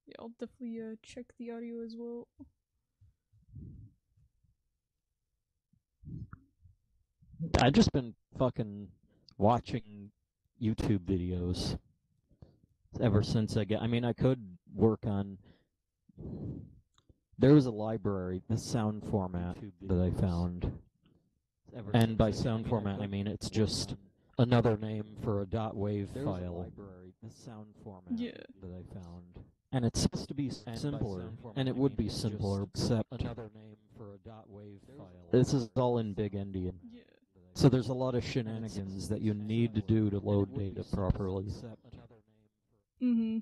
Yeah, I'll definitely check the audio as well. I've just been fucking watching YouTube videos ever since I mean, I could work on. There was a library, the sound format that I found. And by sound format, I mean it's just another name for a .wav file. Yeah. That I found. And it's supposed to be simpler, and it would be simpler, except this is all in Big Endian. Yeah. So there's a lot of shenanigans that you need to do to load data properly. Mm-hmm.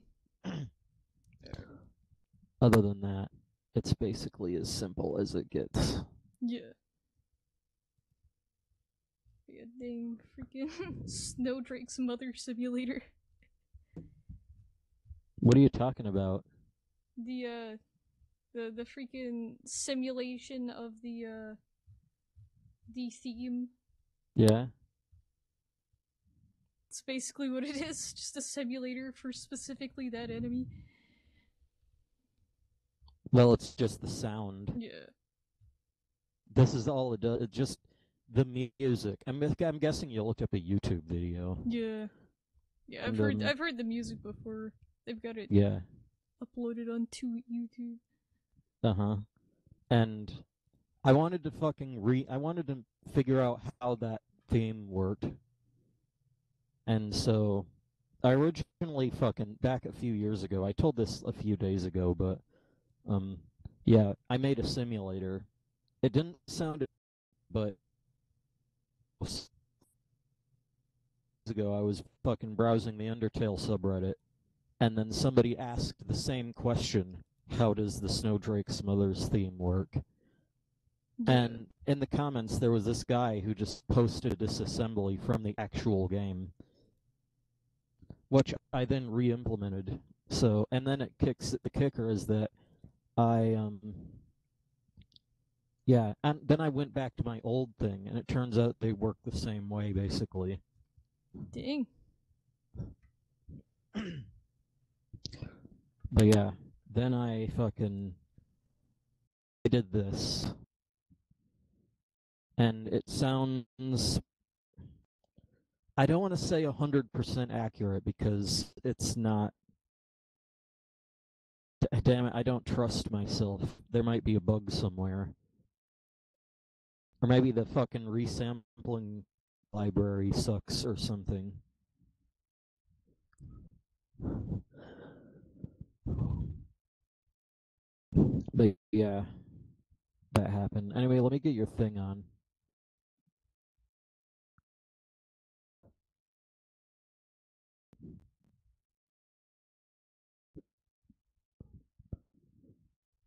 Other than that, it's basically as simple as it gets. Yeah. Yeah, dang freaking Snowdrake's Mother Simulator. What are you talking about? The freaking simulation of the theme. Yeah? It's basically what it is, just a simulator for specifically that enemy. Well, it's just the sound. Yeah. This is all it does. It's just the music. I'm guessing you looked up a YouTube video. Yeah. Yeah, I've heard the music before. They've got it uploaded onto YouTube. Uh-huh. And I wanted to I wanted to figure out how that theme worked. And so I originally back a few years ago, I told this a few days ago, but yeah, I made a simulator. It didn't sound, but ago I was fucking browsing the Undertale subreddit, and then somebody asked the same question: how does the Snowdrake's Mother's theme work? Yeah. And in the comments there was this guy who just posted a disassembly from the actual game, which I then re-implemented. So, and then the kicker is that yeah, and then I went back to my old thing, and it turns out they work the same way, basically. Dang. But yeah, then I did this, and it sounds, I don't want to say 100% accurate because it's not. Damn it, I don't trust myself. There might be a bug somewhere. Or maybe the fucking resampling library sucks or something. But yeah, that happened. Anyway, let me get your thing on.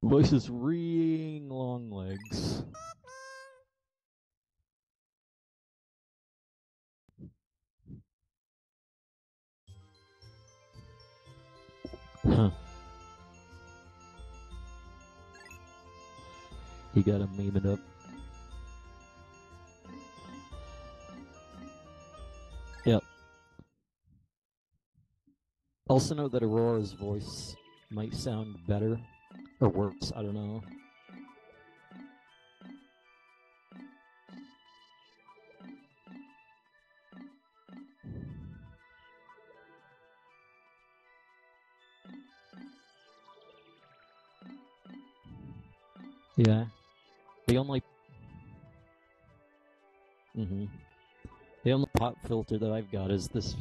Voice is REEEing Long-Legs. Huh. You gotta meme it up. Yep. Also note that Aurora's voice might sound better or worse, I don't know. Yeah. The only the only pop filter that I've got is this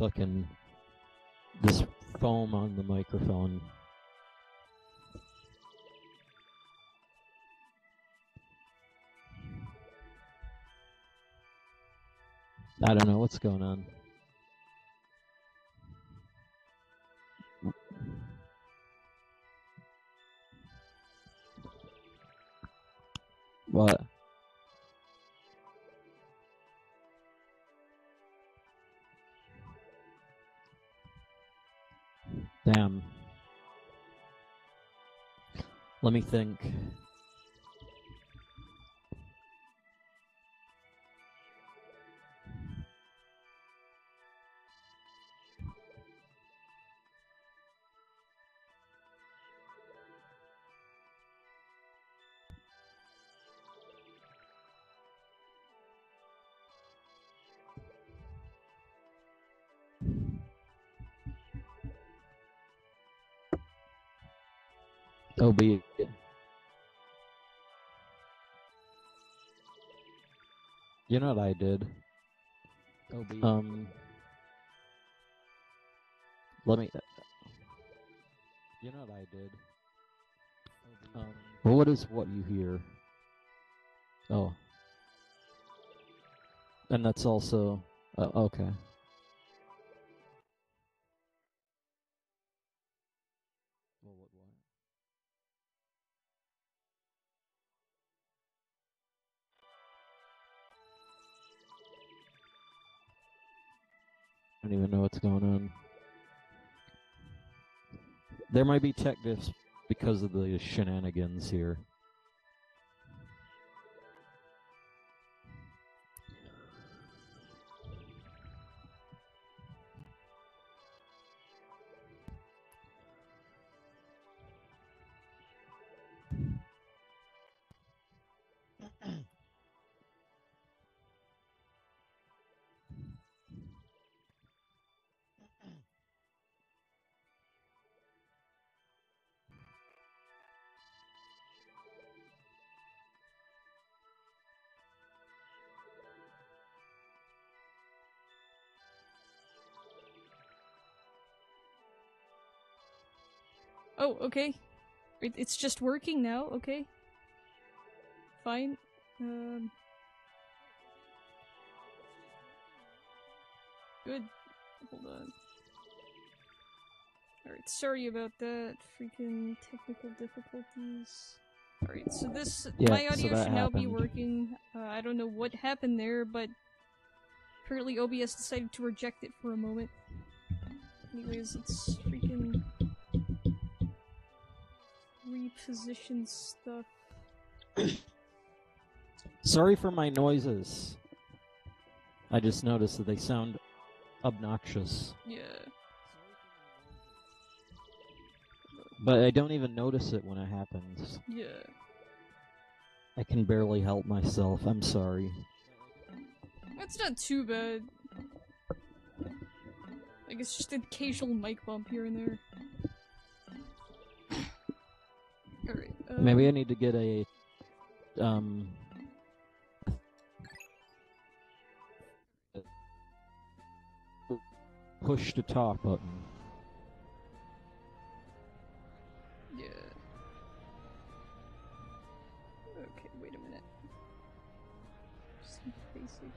foam on the microphone. I don't know what's going on. What? Damn. Let me think. OB. You know what I did? OB. Let me... You know what I did? Well, what is what you hear? Oh. And that's also... okay. I don't even know what's going on. There might be tech diffs because of the shenanigans here. Oh, okay. It's just working now, okay. Fine. Good. Hold on. Alright, sorry about that. Freaking technical difficulties. Alright, so this... Yeah, my audio so should now be happened. working. I don't know what happened there, but... apparently OBS decided to reject it for a moment. Anyways, it's freaking... reposition stuff. Sorry for my noises. I just noticed that they sound obnoxious. Yeah. But I don't even notice it when it happens. Yeah. I can barely help myself. I'm sorry. That's not too bad. Like, it's just an occasional mic bump here and there. Alright, Maybe I need to get a, push to talk button. Yeah. Okay, wait a minute. Some basic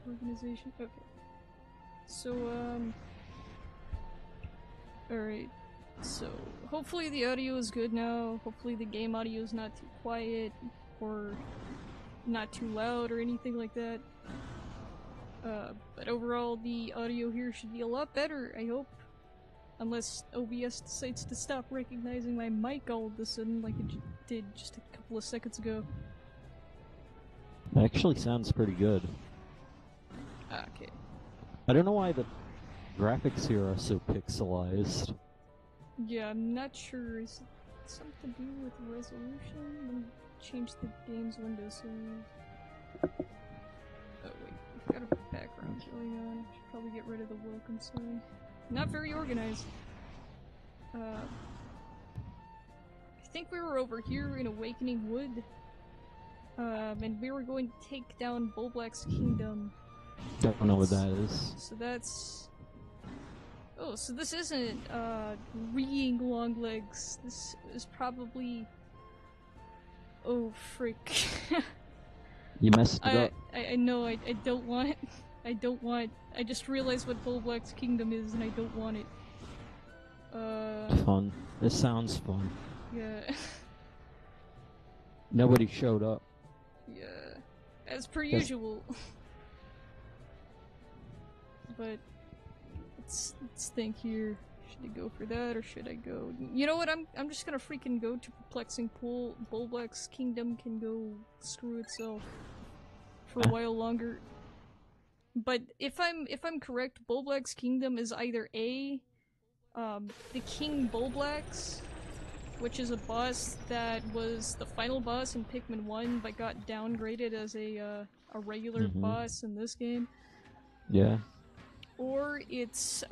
organization. Okay. So, alright. So, hopefully the audio is good now. Hopefully the game audio is not too quiet or not too loud or anything like that. But overall the audio here should be a lot better, I hope. Unless OBS decides to stop recognizing my mic all of a sudden like it did just a couple of seconds ago. It actually sounds pretty good. Okay. I don't know why the graphics here are so pixelized. Yeah, I'm not sure. Is it something to do with resolution? Let me change the game's window so... oh wait, we've got a background going on. I should probably get rid of the welcome sign. Not very organized. I think we were over here in Awakening Wood. And we were going to take down Bulblack's Kingdom. Don't know what that is. So that's... oh, so this isn't, REEEing Long-Legs. This is probably... oh, frick. You messed it up. I know, I don't want... I don't want... I just realized what Bulblack's Kingdom is, and I don't want it. Fun. This sounds fun. Yeah. Nobody showed up. Yeah. As per usual. But... let's think here. Should I go for that, or should I go... you know what, I'm just gonna freaking go to Perplexing Pool. Bulblack's Kingdom can go screw itself for a while longer. But if I'm correct, Bulblack's Kingdom is either A, the King Bulblax, which is a boss that was the final boss in Pikmin 1, but got downgraded as a regular boss in this game. Yeah. Or it's,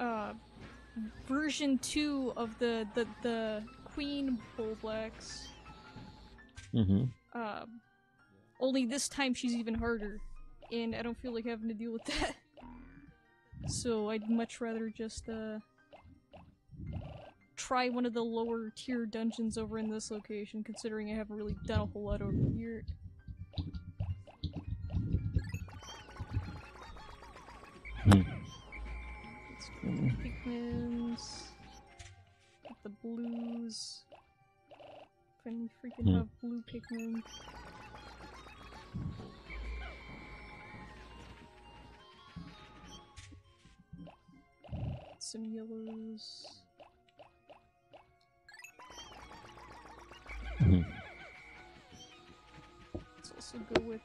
version 2 of the Queen Bullblacks. Mm-hmm. Only this time she's even harder, and I don't feel like having to deal with that. So I'd much rather just try one of the lower tier dungeons over in this location, considering I haven't really done a whole lot over here. Let's go Pikmins. Get the blues. Finally freaking have blue Pikmin. Some yellows. Let's also go with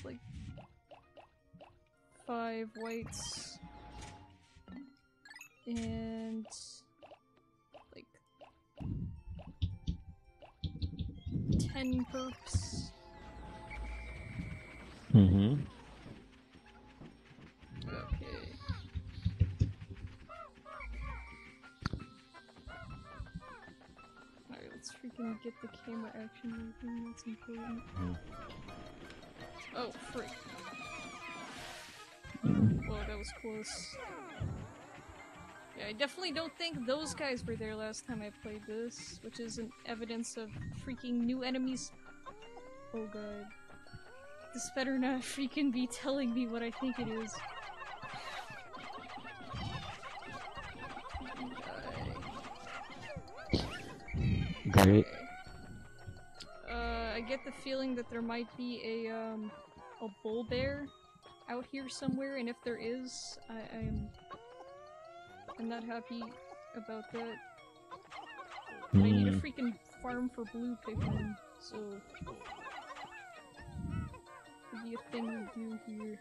like 5 whites and like 10 perps. Mm-hmm. Okay. Alright, let's freaking get the camera action moving, that's important. Oh, frick. Whoa, that was close. Yeah, I definitely don't think those guys were there last time I played this, which is an evidence of freaking new enemies. Oh god. This better not freaking be telling me what I think it is. Great. I get the feeling that there might be a bull bear out here somewhere, and if there is, I'm not happy about that. But I need a freaking farm for blue Pikmin, so could be a thing we do here.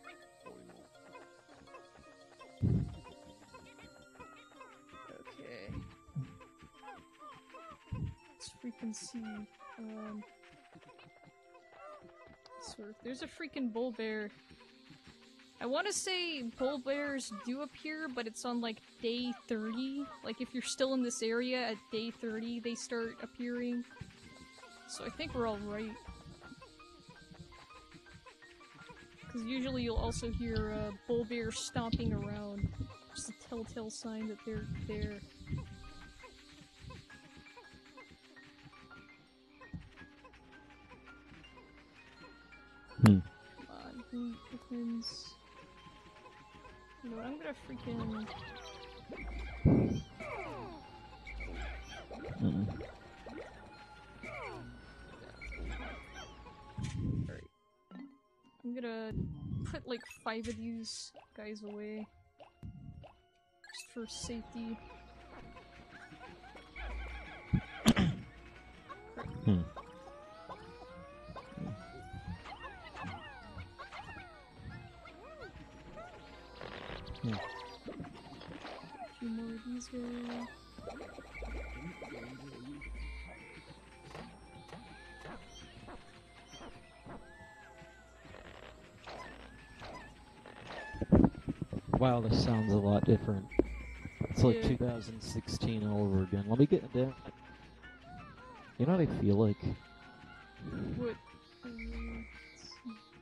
Okay. Let's freaking see. So if there's a freaking bull bear. I want to say bull bears do appear, but it's on like day 30. Like if you're still in this area at day 30, they start appearing. So I think we're all right. Because usually you'll also hear bull bears stomping around. Just a telltale sign that they're there. Come on, blue Pikmins. You know what, I'm gonna freaking... Alright. I'm gonna put like 5 of these guys away. Just for safety. A few more of these guys. Wow, this sounds a lot different. It's like Yeah. 2016 all over again. Let me get down. You know what I feel like? What?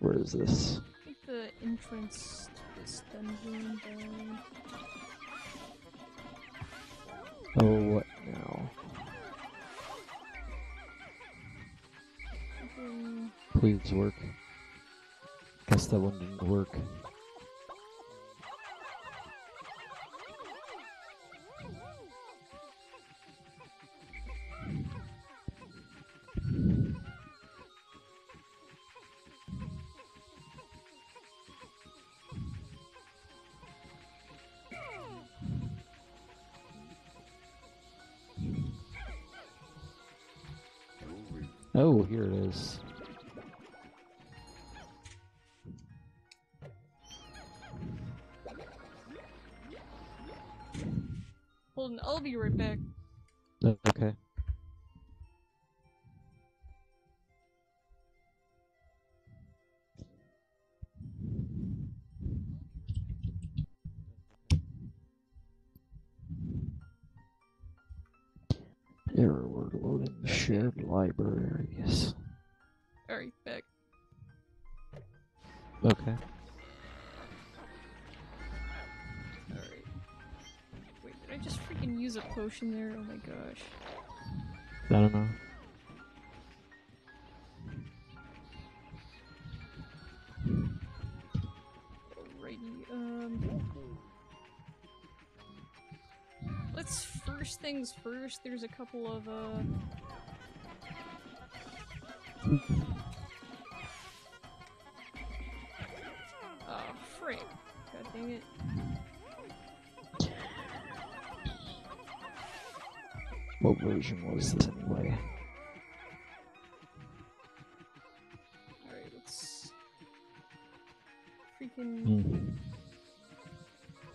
Where is this? I think the entrance to this dungeon. Oh, what now? Please work. Guess that one didn't work. Oh, here it is. Hold on, I'll be right back. Okay. Error word loading the shared libraries. Alright, back. Okay. Alright. Wait, did I just freaking use a potion there? Oh my gosh. I don't know. Alrighty, let's first things first, there's a couple of, oh, frick. God dang it. What version was this anyway? Alright, let's freaking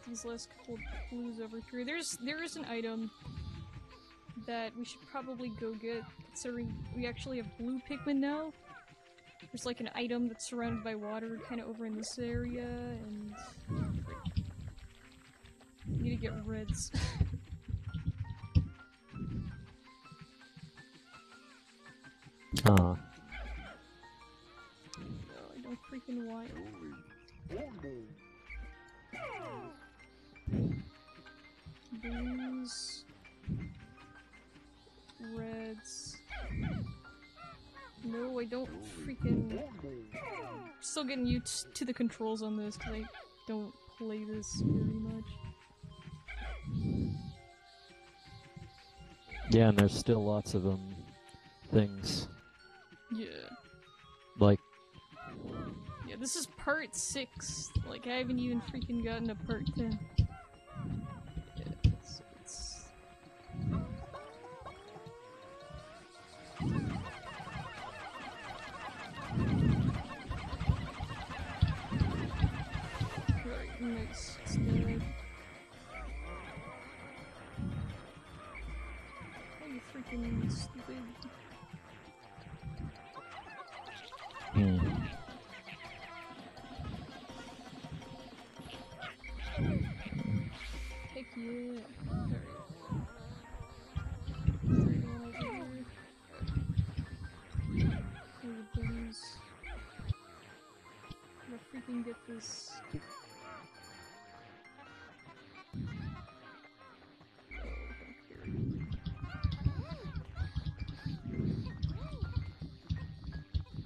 these last couple of clues over here. There is an item that we should probably go get, considering we actually have blue Pikmin now. There's like an item that's surrounded by water kind of over in this area, and we need to get reds. No, I don't freaking want blues, reds. No, I don't freaking. Still getting used to the controls on this because I don't play this very much. Yeah, and there's still lots of things. Yeah. Like. Yeah, this is part 6. Like, I haven't even freaking gotten to part 10. Yeah, it's... Right, nice. It's dead. Oh, you freaking stupid. Heck yeah. Alright. Blues. I'm gonna freaking get this.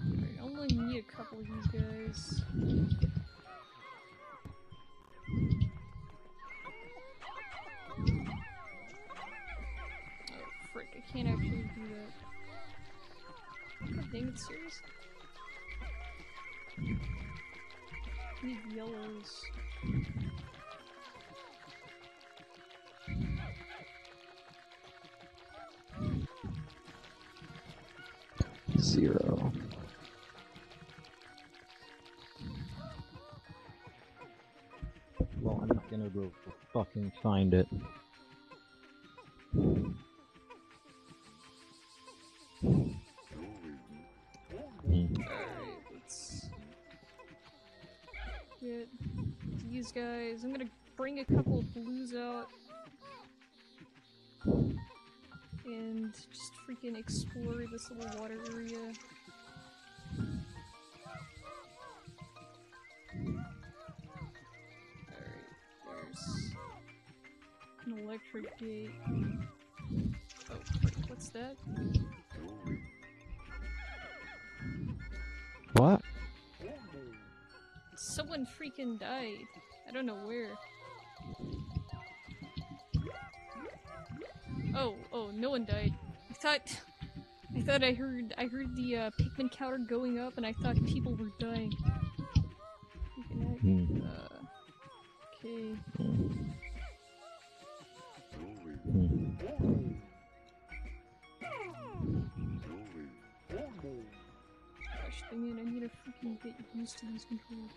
Alright, I only need a couple of these guys. Frick, I can't actually do that. God dang it, serious? I need yellows. Zero. Well, I'm not gonna go fucking find it. Alright, let's get these guys. I'm gonna bring a couple of blues out and just freaking explore this little water area. Alright, there's an electric gate. Oh, frick, what's that? What? Someone freaking died. I don't know where. Oh, no one died. I thought I heard the Pikmin counter going up, and I thought people were dying. Freaking heck. Okay. Gosh dang it, I need to freaking get used to these controls.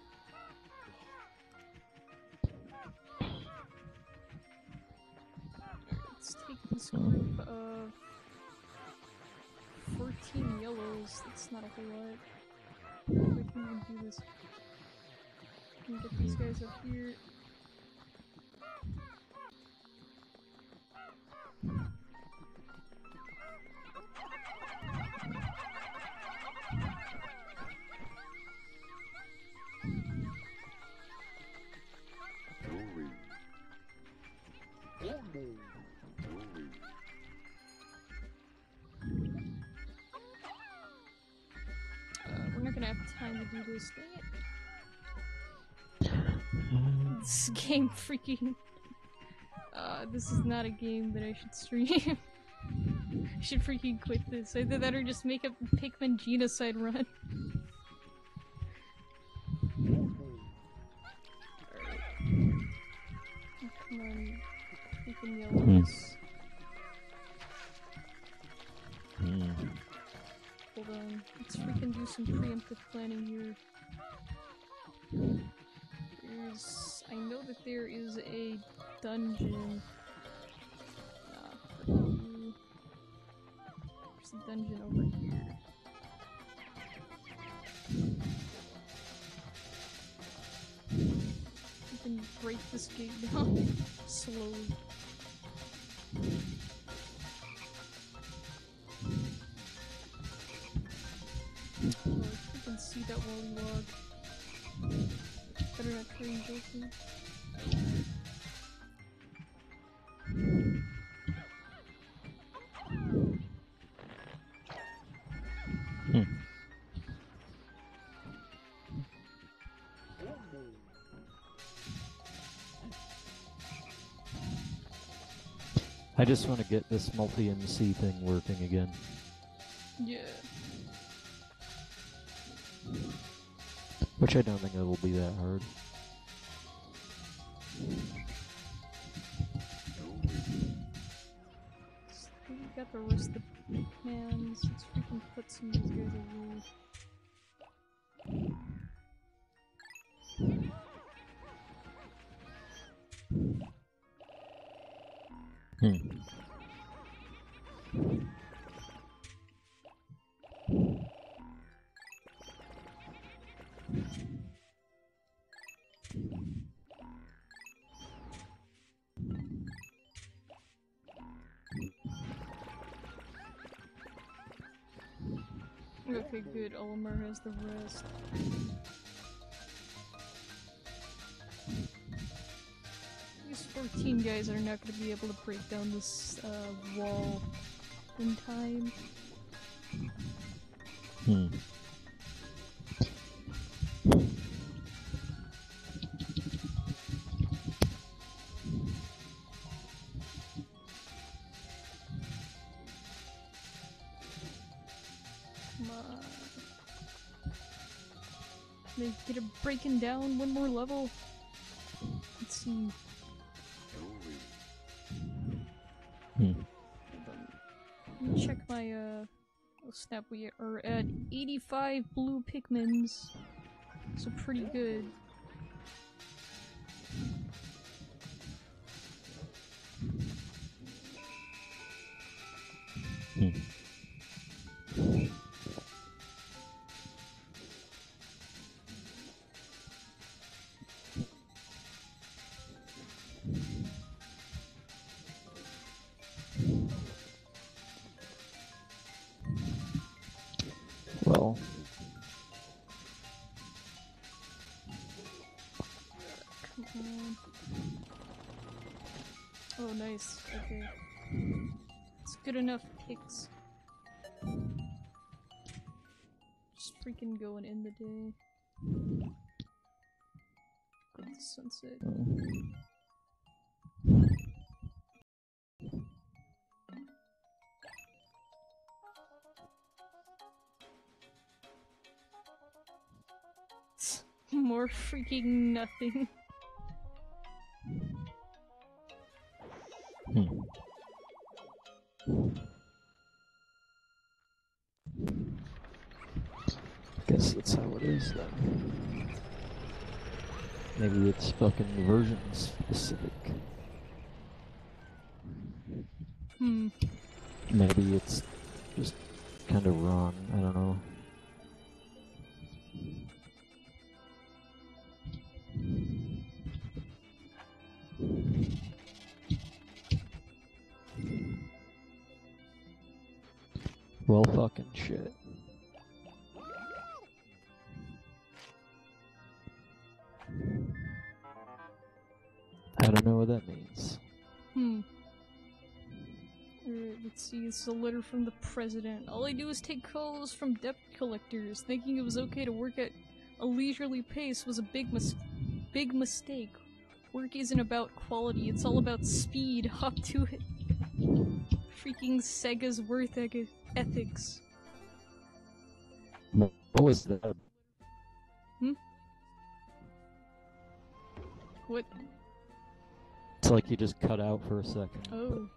Let's take this group of 14 yellows. That's not a whole lot. I can even do this. Can get these guys up here. time to do this. Dang it. This game freaking... this is not a game that I should stream. I should freaking quit this. Either that or just make a Pikmin genocide run. Alright. Oh, come on. Freaking yellows. Hold on. Let's freaking do some preemptive planning here. I know that there is a dungeon. There's a dungeon over here. You can break this gate down slowly. Oh, you can see that log. Better not create joking. I just want to get this multi-MC thing working again. Yeah. Which I don't think it will be that hard. So we got the rest of the Pikmins. Let's freaking put some of these guys away. Okay, good. Olimar has the rest. These 14 guys are not going to be able to break down this wall in time. Come on. They get it breaking down one more level. Let's see. Hold on. Let me check my oh snap, we are at 85 blue Pikmins. So pretty good. Well, come on. Oh, nice. Okay. It's good enough picks. Just freaking going in the day. At the sunset. More freaking nothing. Guess that's how it is then. Maybe it's fucking version specific. Maybe it's just kind of wrong, I don't know. Well, fucking shit. I don't know what that means. Alright, let's see, this is a letter from the president. All I do is take calls from debt collectors. Thinking it was okay to work at a leisurely pace was a big mistake. Work isn't about quality, it's all about speed. Hop to it. Freaking Sega's worth ethics. What was that? What? It's like you just cut out for a second. Oh.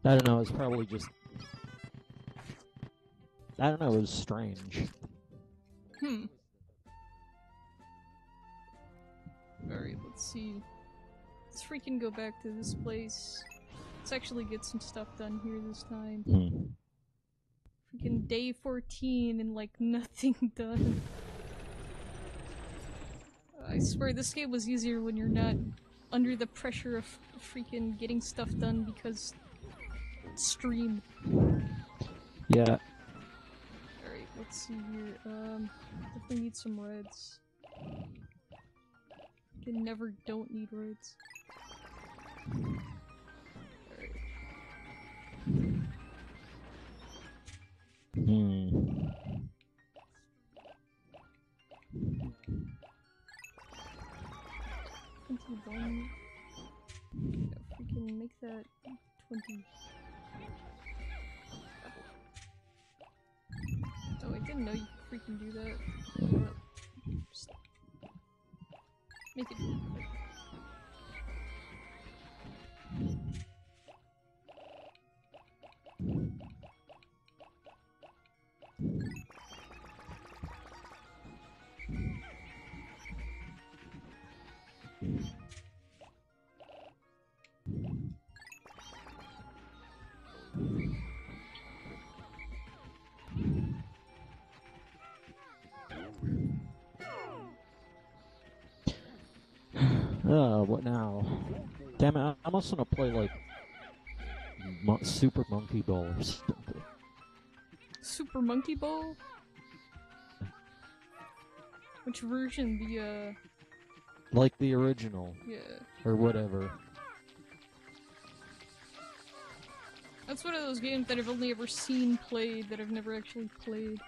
I don't know, it's probably just... I don't know, it was strange. Alright, let's see. Let's freaking go back to this place. Let's actually get some stuff done here this time. Freaking day 14 and like nothing done. I swear this game was easier when you're not under the pressure of freaking getting stuff done because stream. Yeah. Alright, let's see here. Definitely need some reds. Can never don't need reds. Alright. Yeah, freaking make that 20. Oh, I didn't know you could freaking do that. Just make it quick. What now? Damn it, I must want to play like Super Monkey Ball or something. Super Monkey Ball? Which version? The like the original. Yeah. Or whatever. That's one of those games that I've only ever seen played, that I've never actually played.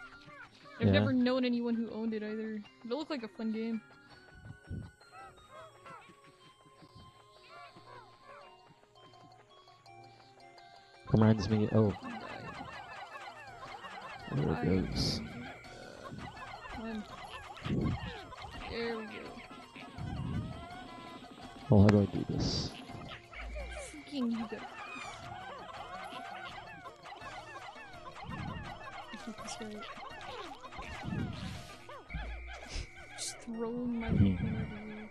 I've Yeah. never known anyone who owned it either. It looked like a fun game. Reminds me, oh. There it goes. There we go. Well, how do I do this? Freaking you go. I think that's right. Just throwing my Pikmin everywhere.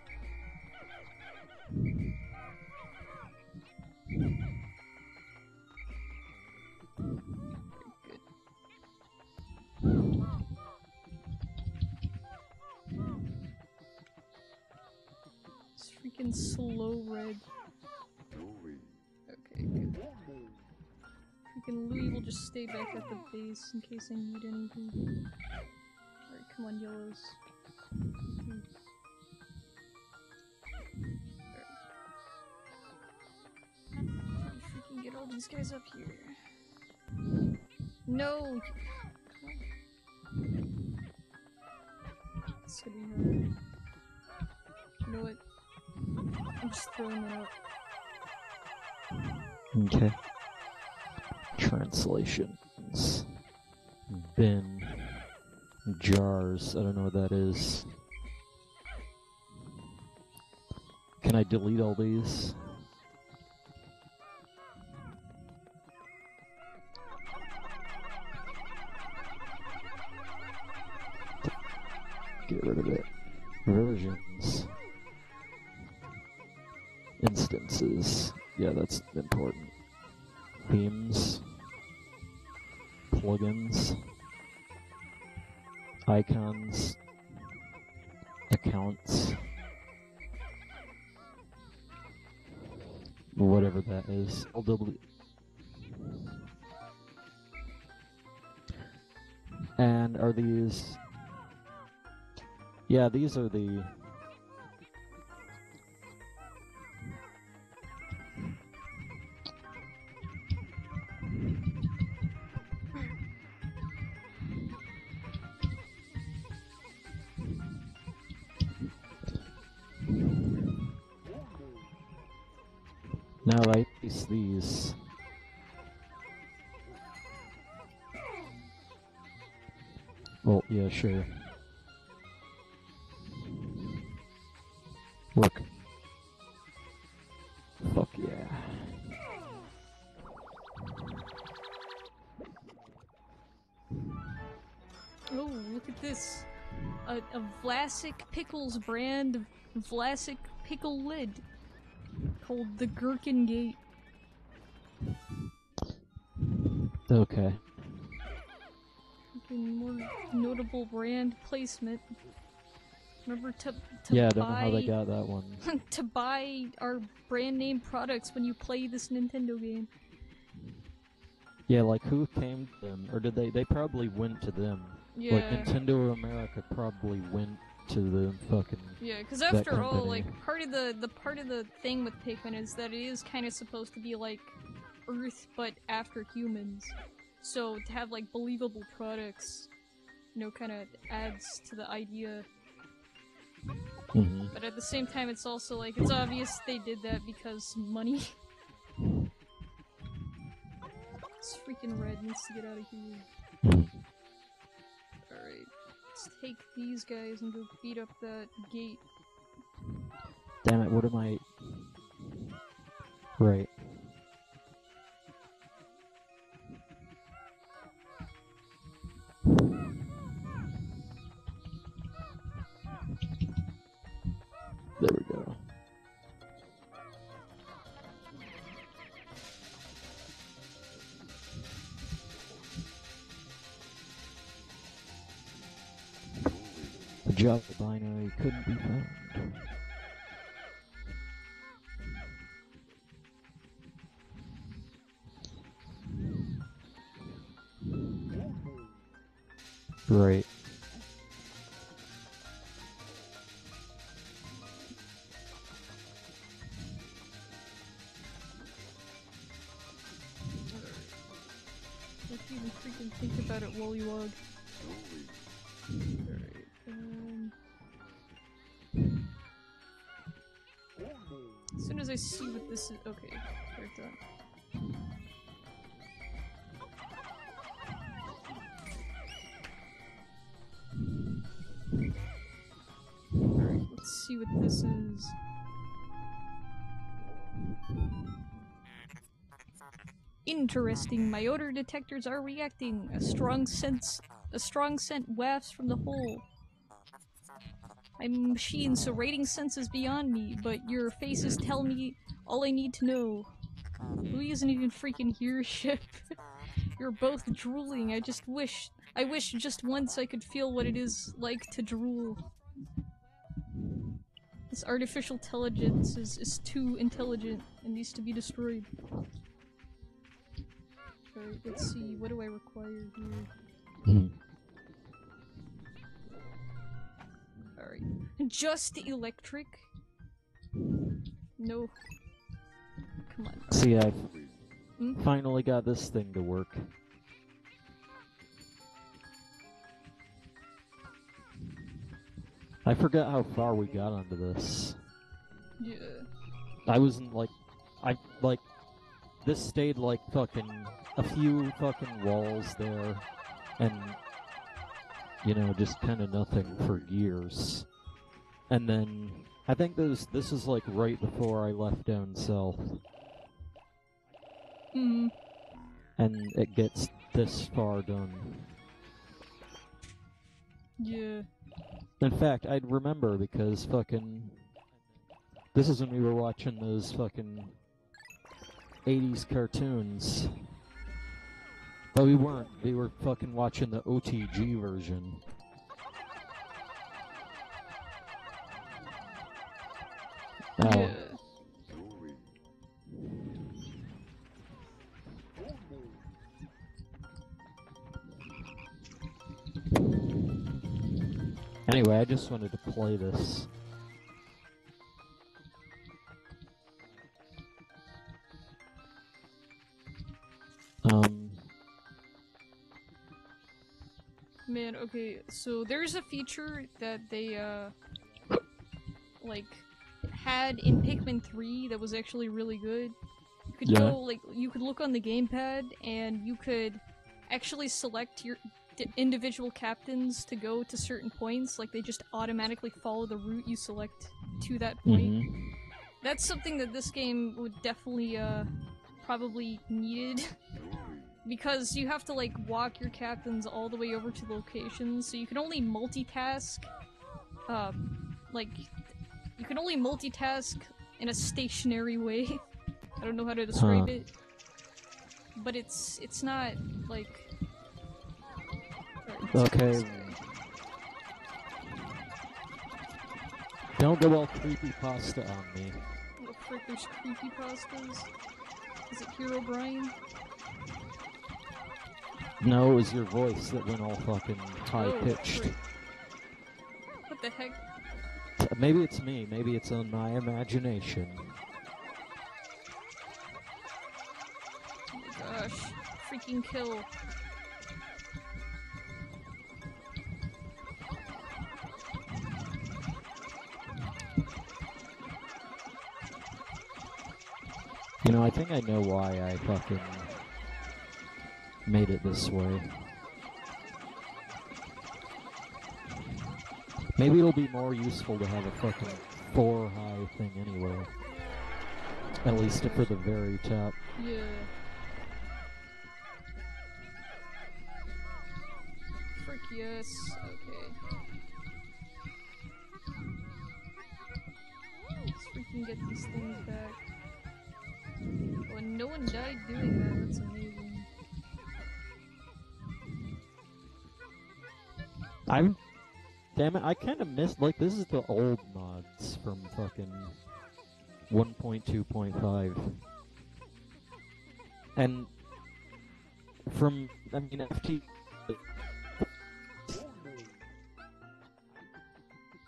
It's freaking slow red. Okay, good. Freaking Louis will just stay back at the base in case I need anything. Alright, come on, yellows. Alright. Freaking get all these guys up here. No! It's gonna be hard. You know what? I'm just throwing it out. Okay. Translations. Bin. Jars. I don't know what that is. Can I delete all these? Get rid of it. Versions. Instances. Yeah, that's important. Themes. Plugins. Icons. Accounts. Whatever that is. I'll delete. And are these... Yeah, these are the... Now I face these. Well, yeah, sure. Look. Fuck yeah. Oh, look at this. A Vlasic Pickles brand Vlasic pickle lid called the Gherkin Gate. Okay. More notable brand placement. Remember to Yeah, I buy, don't know how they got that one. to buy our brand name products when you play this Nintendo game. Yeah, like who came to them? Or did they probably went to them. Yeah. Like Nintendo America probably went to the fucking Yeah, because after all, company. like part of the thing with Pikmin is that it is kind of supposed to be like Earth, but after humans. So to have like believable products, you know, kind of adds to the idea. Mm-hmm. But at the same time, it's also like it's obvious they did that because money. This freaking red needs to get out of here. Alright, let's take these guys and go beat up that gate. Damn it, what am I... Right. There we go. The Java binary couldn't be found. Right. Let's even freaking think about it, Wollywog. Alright, as soon as I see what this is- okay, we're done. Alright, let's see what this is. Interesting, my odor detectors are reacting. A strong scent wafts from the hole. I'm a machine, so rating sense is beyond me, but your faces tell me all I need to know. Louis isn't even freaking here, Ship. You're both drooling. I wish just once I could feel what it is like to drool. This artificial intelligence is too intelligent and needs to be destroyed. Alright, let's see, what do I require here? Alright. Just electric? No. Come on. See, I've finally got this thing to work. I forgot how far we got onto this. Yeah. I wasn't like... This stayed like fucking... a few fucking walls there, and... you know, just kinda nothing for years. And then... I think this is like right before I left down south. Mm. And it gets this far done. Yeah. In fact, I'd remember because fucking... This is when we were watching those fucking 80s cartoons. But we weren't. We were fucking watching the OTG version. Now, Yeah. anyway, I just wanted to play this. Man, okay, so there's a feature that they, like, had in Pikmin 3 that was actually really good. could go, like, you could look on the gamepad, and you could actually select your individual captains to go to certain points, like they just automatically follow the route you select to that point. That's something that this game would definitely, probably needed. Because you have to, like, walk your captains all the way over to locations, so you can only multitask, like, you can only multitask in a stationary way. I don't know how to describe it. But it's not, like... Okay. Don't go all creepypasta on me. What frick, there's creepypastas? Is it Hero Brian? No, it was your voice that went all fucking high-pitched. Oh, what the heck? Maybe it's me, maybe it's on my imagination. Oh my gosh. Freaking kill. You know, I think I know why I fucking made it this way. Maybe it'll be more useful to have a fucking 4 high thing anyway. At least for the very top. Yeah. Frick yes. Okay. Let's freaking get these things back. Oh, and no one died doing that. That's amazing. Damn it, I kinda missed, like, this is the old mods from fucking 1.2.5. And from, I mean, FT...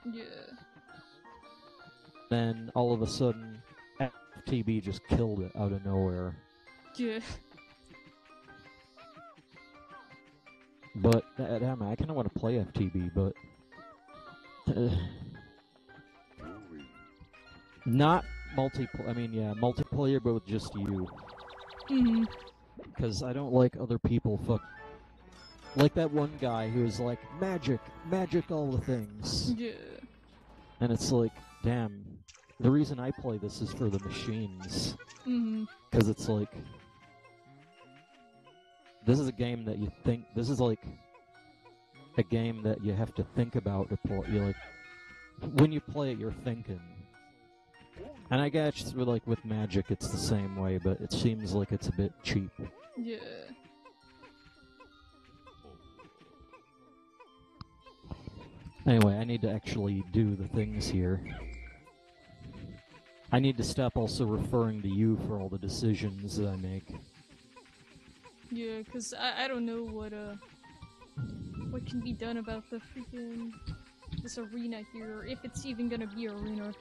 Yeah. Then, all of a sudden, FTB just killed it out of nowhere. Yeah. But, damn, I kinda want to play FTB, but... not multiplayer, I mean, yeah, multiplayer, but with just you. Because I don't like other people like that one guy who was like, magic, all the things. Yeah. And it's like, damn, the reason I play this is for the machines. Because it's like, this is a game that you think, this is like a game that you have to think about to play. You like, when you play it, you're thinking. And I guess with Magic, it's the same way, but it seems like it's a bit cheap. Yeah. Anyway, I need to actually do the things here. I need to stop also referring to you for all the decisions that I make. Yeah, because I don't know what can be done about the freaking... this arena here, or if it's even gonna be an arena.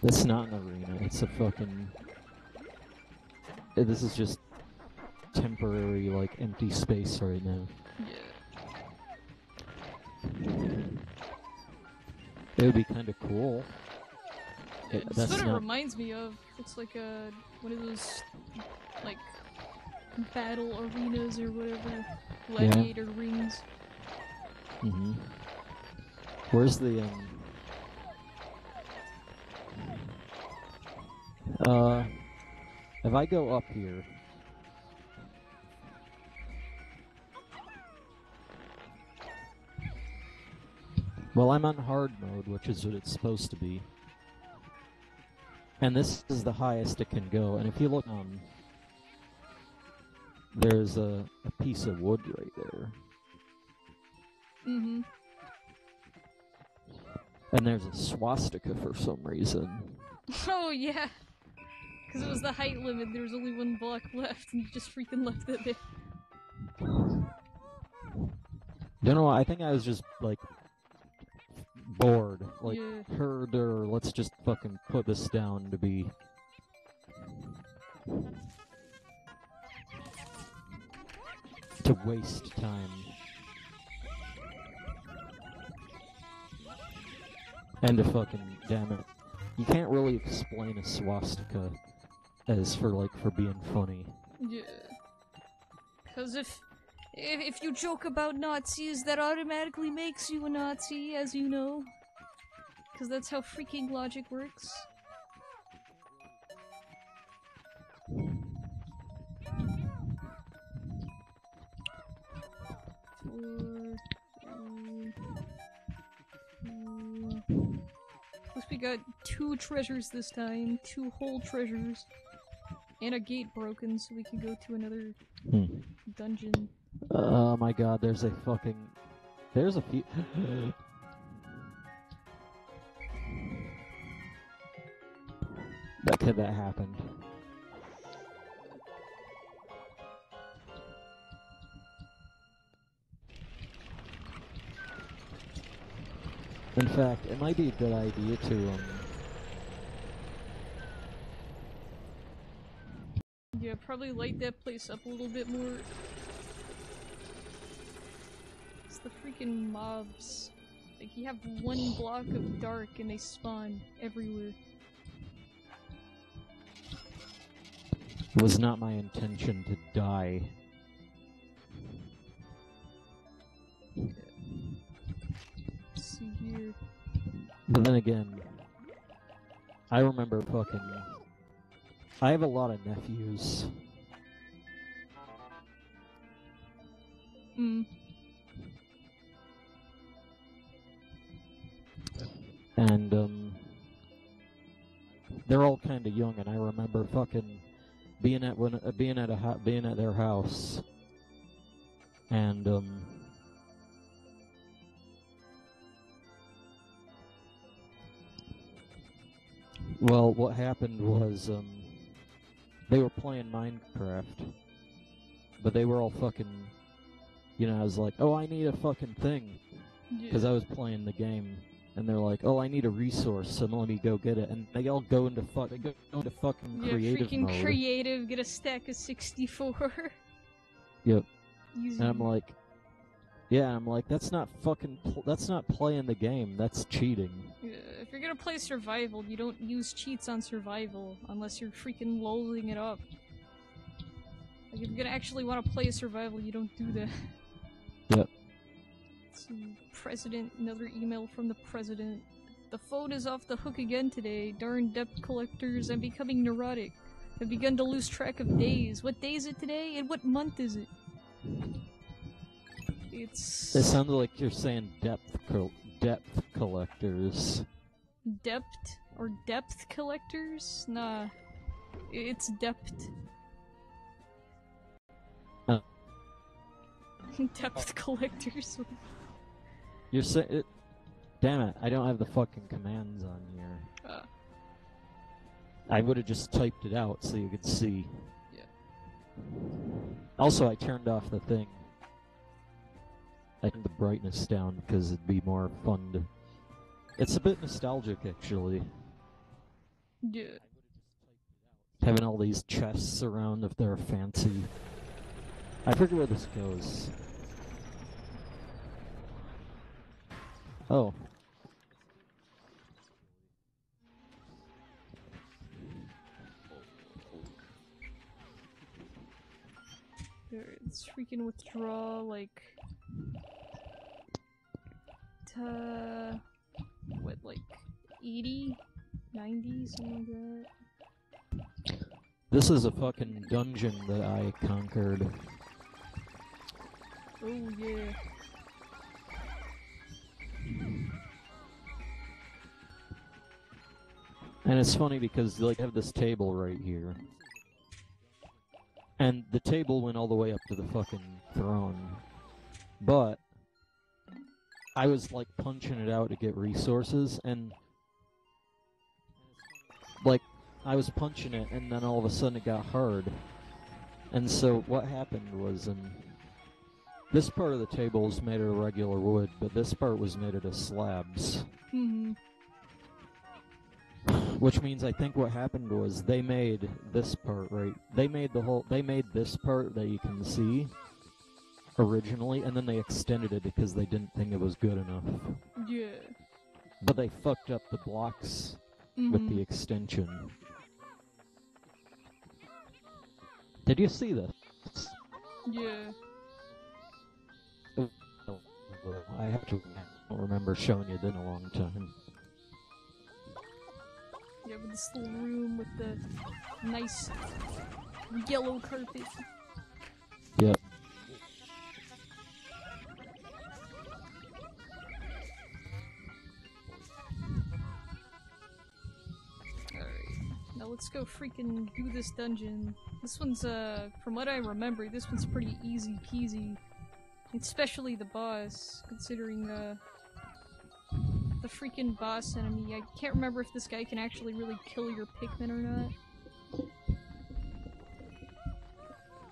It's not an arena, it's a fucking... This is just temporary, like, empty space right now. Yeah. It would be kind of cool. That's what it reminds me of. Looks like one of those, like, battle arenas or whatever. Gladiator rings. Where's the, if I go up here... Well, I'm on hard mode, which is what it's supposed to be. And this is the highest it can go, and if you look there's a piece of wood right there. And there's a swastika for some reason. Oh, yeah! Because it was the height limit, there was only one block left, and you just freaking left it there. Don't know, I think I was just, like, bored. Like, Yeah. heard, or let's just fucking put this down to be... to waste time. And to fucking, damn it. you can't really explain a swastika as for being funny. Yeah. Because if you joke about Nazis, that automatically makes you a Nazi, as you know. Because that's how freaking logic works. Plus we got 2 treasures this time, 2 whole treasures. And a gate broken so we can go to another dungeon. Oh my god, there's a few... that happened. In fact, it might be a good idea to, Yeah, probably light that place up a little bit more. It's the freaking mobs. Like, you have 1 block of dark and they spawn everywhere. It was not my intention to die. Let's see here. But then again, I remember I have a lot of nephews. And, they're all kinda young, and I remember being at their house, and well, what happened was they were playing Minecraft, but they were all I was like, oh, I need a fucking thing, because I was playing the game. And they're like, oh, I need a resource, so let me go get it. And they all go into fucking creative freaking mode. creative, get a stack of 64. Yep. Easy. And I'm like, that's not playing the game, that's cheating. Yeah, if you're gonna play survival, you don't use cheats on survival, unless you're freaking lolling it up. Like, if you're gonna actually want to play survival, you don't do that. Yep. President, another email from the president. The phone is off the hook again today. Darn debt collectors, I'm becoming neurotic. I've begun to lose track of days. What day is it today? And what month is it? It sounds like you're saying depth collectors. Depth? Or depth collectors? Nah. It's depth. Depth collectors. You're saying it. Damn it! I don't have the fucking commands on here. I would have just typed it out so you could see. Yeah. Also, I turned off the thing. I turned the brightness down because it'd be more fun to. It's a bit nostalgic, actually. Yeah. Having all these chests around if they're fancy. I forget where this goes. Oh. It's freaking withdraw, like... what, like... 80? 90? Something like that? This is a fucking dungeon that I conquered. Oh, yeah. And it's funny because they have this table right here. And the table went all the way up to the fucking throne. But I was like punching it out to get resources, and like I was punching it and then all of a sudden it got hard. And so what happened was this part of the table was made out of regular wood, but this part was made out of slabs. Mm-hmm. Which means I think what happened was they made this part, right? They made this part that you can see originally, and then they extended it because they didn't think it was good enough. Yeah. But they fucked up the blocks with the extension. Did you see this? Yeah. I don't remember showing you that in a long time. Yeah, with this little room with the nice yellow carpet. Yep. Alright, now let's go freaking do this dungeon. This one's, from what I remember, this one's pretty easy peasy. Especially the boss, considering, the freaking boss enemy. I can't remember if this guy can actually really kill your Pikmin or not.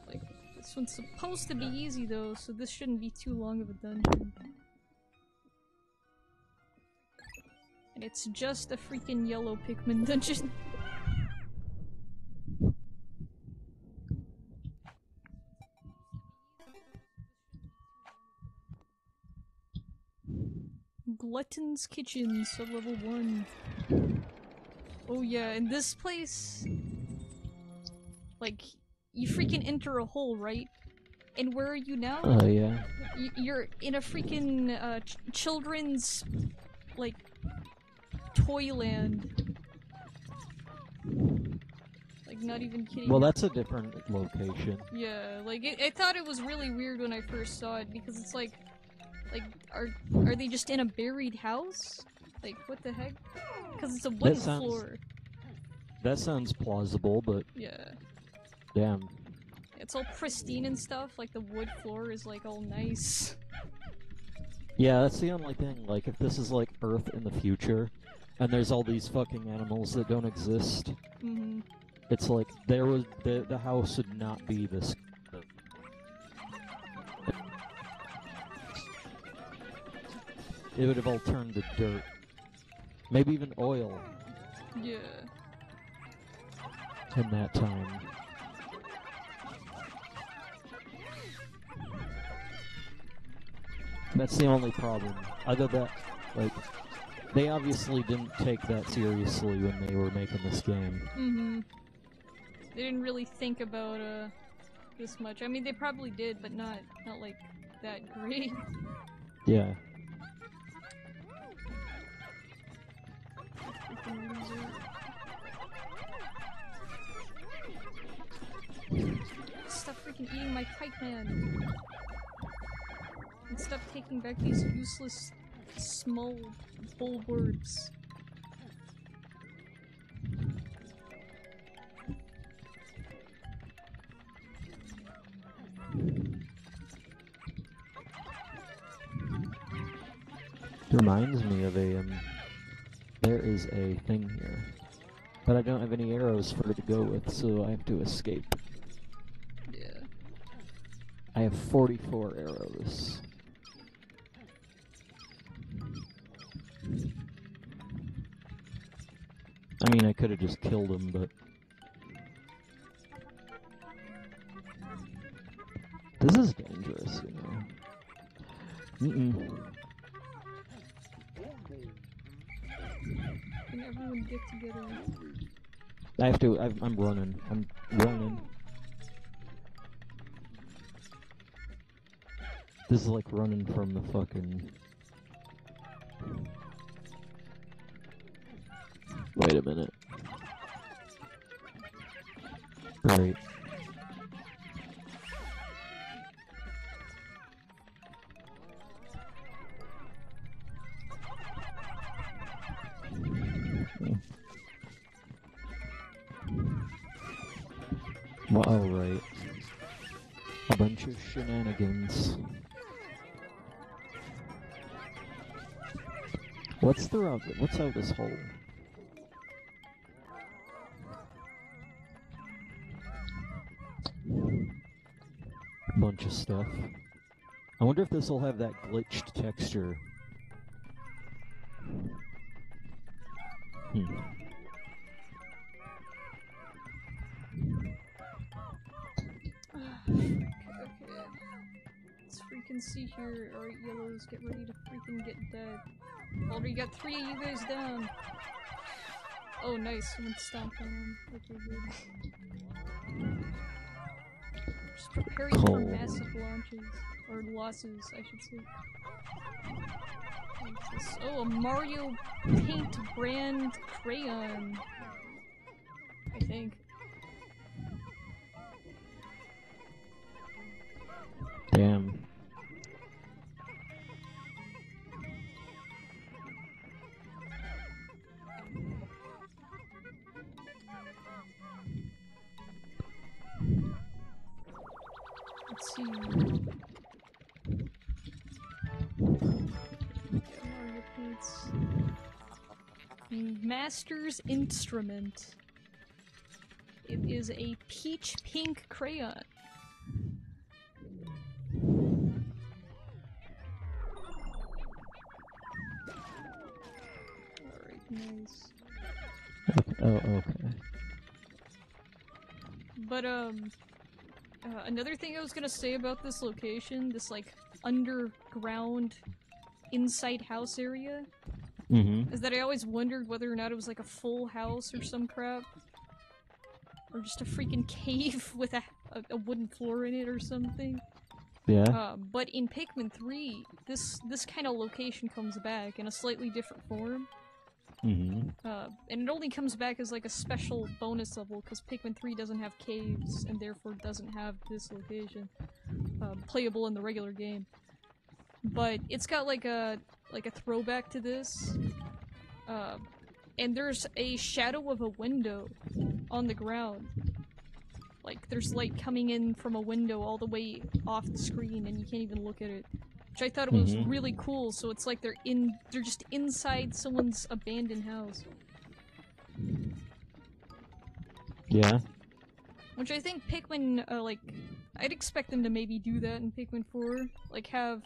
Like, this one's supposed to be easy though, so this shouldn't be too long of a dungeon. And it's just a freaking yellow Pikmin dungeon. Glutton's Kitchen, sub-level 1. Oh yeah, and this place... Like, you freaking enter a hole, right? And where are you now? Oh, yeah. You're in a freaking, children's, like, toyland. Like, not even kidding. Well, that's a different location. Yeah, like, I thought it was really weird when I first saw it, because it's like, are they just in a buried house? Like, what the heck? Because it's a wooden floor. That sounds plausible, but... Yeah. Damn. It's all pristine and stuff, like the wood floor is like all nice. Yeah, that's the only thing, like, if this is like Earth in the future, and there's all these fucking animals that don't exist, it's like, the house would not be this... It would have all turned to dirt. Maybe even oil. Yeah. In that time. That's the only problem. Other than that, like, they obviously didn't take that seriously when they were making this game. They didn't really think about, this much. I mean, they probably did, but not like, that great. Yeah. Stop freaking eating my Pikmin! And stop taking back these useless, small bulbarbs. It reminds me of a, there is a thing here. But I don't have any arrows for it to go with, so I have to escape. Yeah. I have 44 arrows. I mean, I could have just killed him, but... This is dangerous, you know. Can everyone get together? I have to, I'm running. I'm running. This is like running from the fucking... Wait a minute. Right. Well, oh, right. A bunch of shenanigans. What's out this hole? Bunch of stuff. I wonder if this will have that glitched texture. Okay. Let's freaking see here. Alright, yellows, get ready to freaking get dead. Already got 3 of you guys down. Oh, nice. Someone stomped on him. Okay, good. Just preparing for massive launches. Or losses, I should say. What's this? Oh, a Mario Paint brand crayon. I think. Damn. Let's see. Mario Paints. Master's Instrument. It is a peach pink crayon. Alright, nice. Oh, okay. But, another thing I was gonna say about this location, this, like, underground inside house area, is that I always wondered whether or not it was, like, a full house or some crap. Or just a freaking cave with a wooden floor in it or something. Yeah. But in Pikmin 3, this kind of location comes back in a slightly different form. And it only comes back as like a special bonus level because Pikmin 3 doesn't have caves and therefore doesn't have this location playable in the regular game. But it's got like a throwback to this, and there's a shadow of a window on the ground. Like there's light coming in from a window all the way off the screen, and you can't even look at it. Which I thought it was really cool. So it's like they're just inside someone's abandoned house. Yeah. Which I think Pikmin, like, I'd expect them to maybe do that in Pikmin 4. Like, have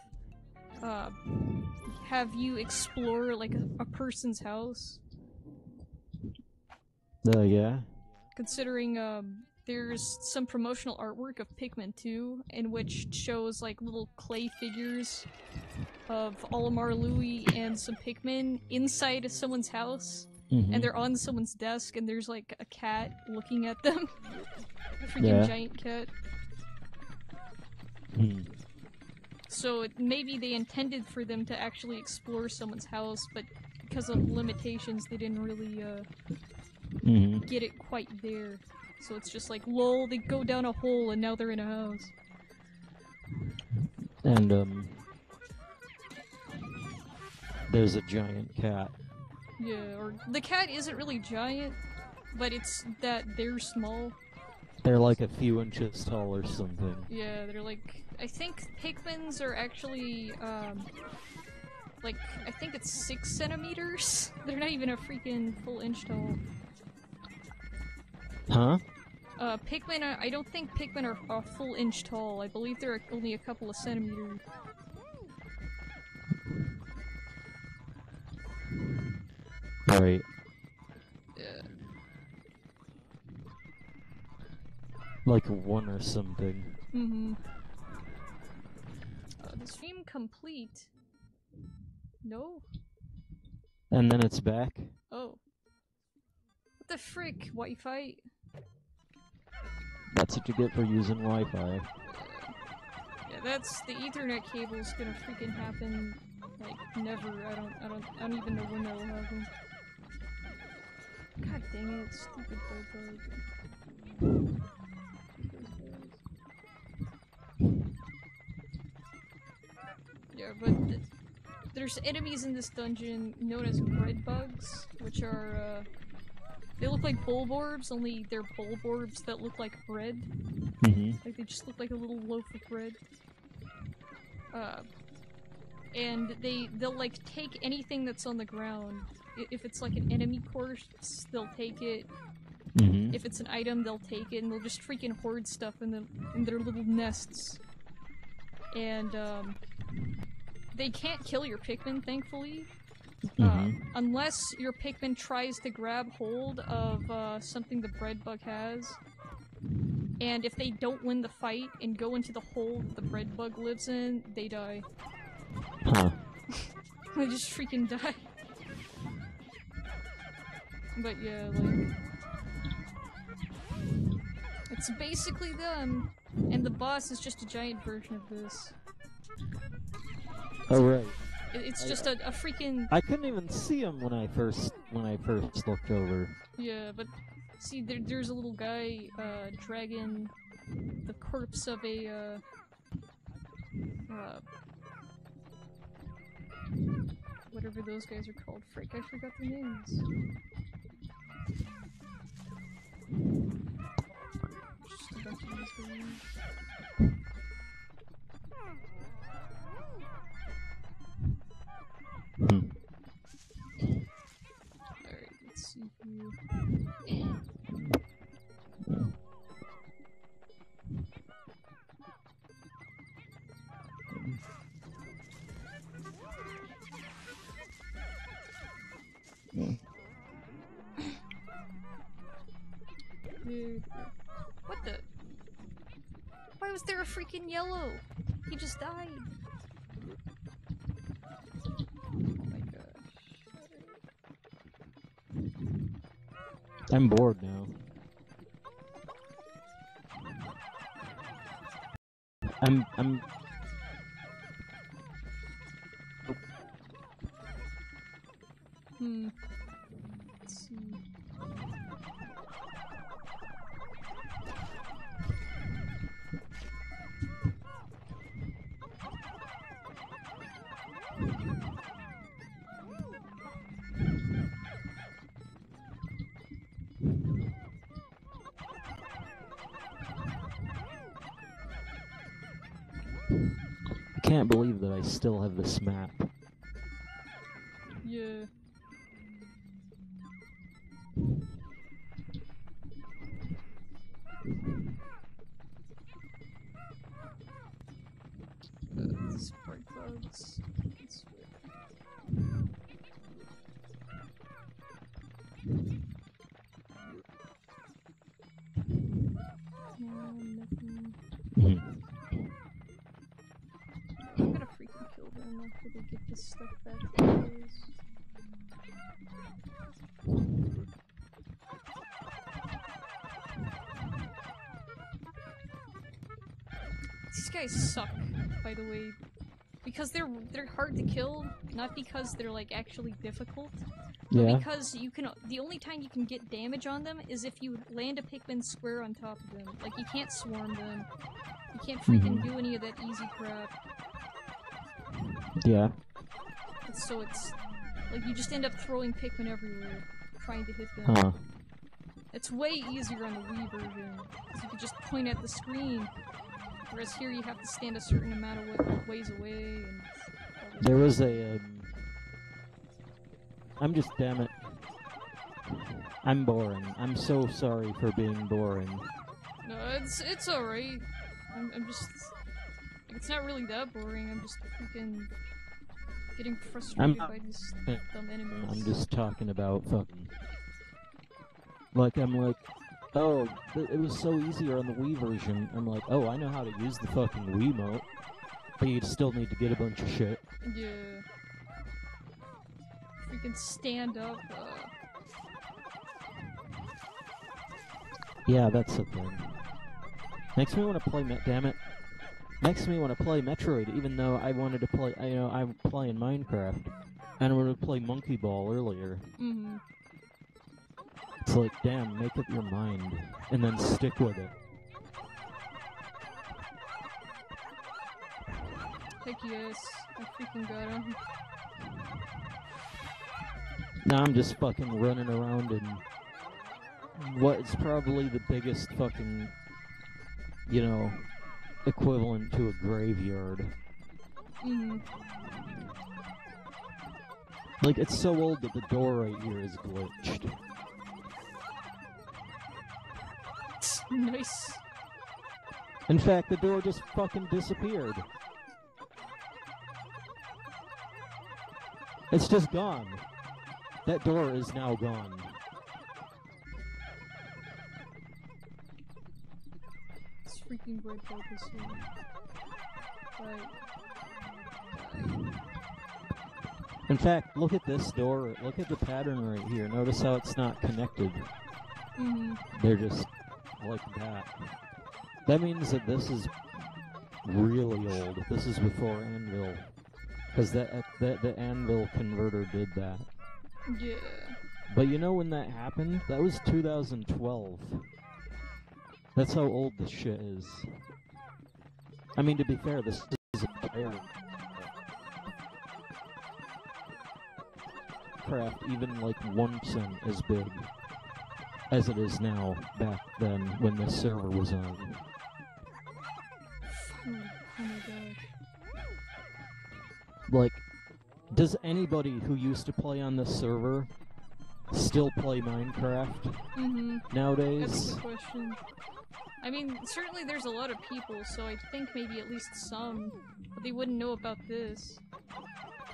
you explore, like, a person's house. Yeah. Considering, there's some promotional artwork of Pikmin 2, in which shows, like, little clay figures of Olimar Louie and some Pikmin inside someone's house. And they're on someone's desk, and there's, like, a cat looking at them. A freaking giant cat. So maybe they intended for them to actually explore someone's house, but because of limitations, they didn't really, get it quite there. So it's just like, lol, they go down a hole and now they're in a house. And, there's a giant cat. Yeah, or the cat isn't really giant, but it's that they're small. They're like a few inches tall or something. Yeah, they're like, I think Pikmins are actually, like, I think it's 6 centimeters? They're not even a freaking full inch tall. Huh? Pikmin, I don't think Pikmin are a full inch tall. I believe they're only a couple of centimeters. Right. Yeah. Like 1 or something. The stream complete. No? And then it's back? Oh. What the frick, Wi-Fi? That's what you get for using Wi-Fi. Yeah, that's the Ethernet cable's gonna freaking happen like never. I don't even know when that'll happen. God dang it, stupid bug. Yeah, but there's enemies in this dungeon known as bread bugs, which are they look like bulborbs, only they're bulborbs that look like bread. Like they just look like a little loaf of bread. And they'll like take anything that's on the ground. If it's like an enemy corpse, they'll take it. If it's an item, they'll take it, and they'll just freaking hoard stuff in their little nests. And they can't kill your Pikmin, thankfully. Unless your Pikmin tries to grab hold of something the bread bug has. And if they don't win the fight and go into the hole that the bread bug lives in, they die. Huh. They just freaking die. But yeah, like... It's basically them, and the boss is just a giant version of this. Oh right. It's just a freaking... I couldn't even see him when I first looked over. Yeah, but see, there's a little guy dragging the corpse of a whatever those guys are called. Frick, I forgot their names. Just a bunch of these guys. Alright, let's see here. Dude. What the? Why was there a freaking yellow? He just died. Oh my gosh. I'm bored now. I'm Let's see. I can't believe that I still have this map. Yeah. Spark bugs. Nothing. I'm gonna freaking kill them after they get this stuff back to those. These guys suck, by the way, because they're hard to kill, not because they're like actually difficult, Yeah. but because you can. The only time you can get damage on them is if you land a Pikmin square on top of them. Like you can't swarm them, you can't freaking do any of that easy crap. Yeah. So it's like you just end up throwing Pikmin everywhere, trying to hit them. Huh. It's way easier on the Wii version, because you can just point at the screen. Whereas here you have to stand a certain amount of ways away, and... There was a, I'm just, damn it. I'm boring. I'm so sorry for being boring. No, it's alright. I'm just... It's not really that boring, I'm just freaking... getting frustrated by these dumb enemies. I'm just talking about fucking... Like, I'm like... Oh, it was so easier on the Wii version. I'm like, oh, I know how to use the fucking Wiimote. But you still need to get a bunch of shit. Yeah. Freaking stand up, Yeah, that's the thing. Makes me want to play, damn it. Makes me want to play Metroid, even though I wanted to play, I'm playing Minecraft. And I wanted to play Monkey Ball earlier. Mm-hmm. It's like, damn, make up your mind, and then stick with it. Heck yes, I freaking got him. Now I'm just fucking running around in what's probably the biggest fucking, you know, equivalent to a graveyard. Mm-hmm. Like, it's so old that the door right here is glitched. Nice. In fact, the door just fucking disappeared. It's just gone. That door is now gone. This freaking bread focus here. Right. In fact, look at this door. Look at the pattern right here. Notice how it's not connected. Mm-hmm. They're just like that. That means that this is really old. This is before Anvil. Because the Anvil converter did that. Yeah. But you know when that happened? That was 2012. That's how old this shit is. I mean, to be fair, this is a very craft even like 1% as big as it is now back then when this server was on. Oh my gosh. Like, does anybody who used to play on this server still play Minecraft nowadays? That's a good question. I mean, certainly there's a lot of people, so I think maybe at least some, but they wouldn't know about this.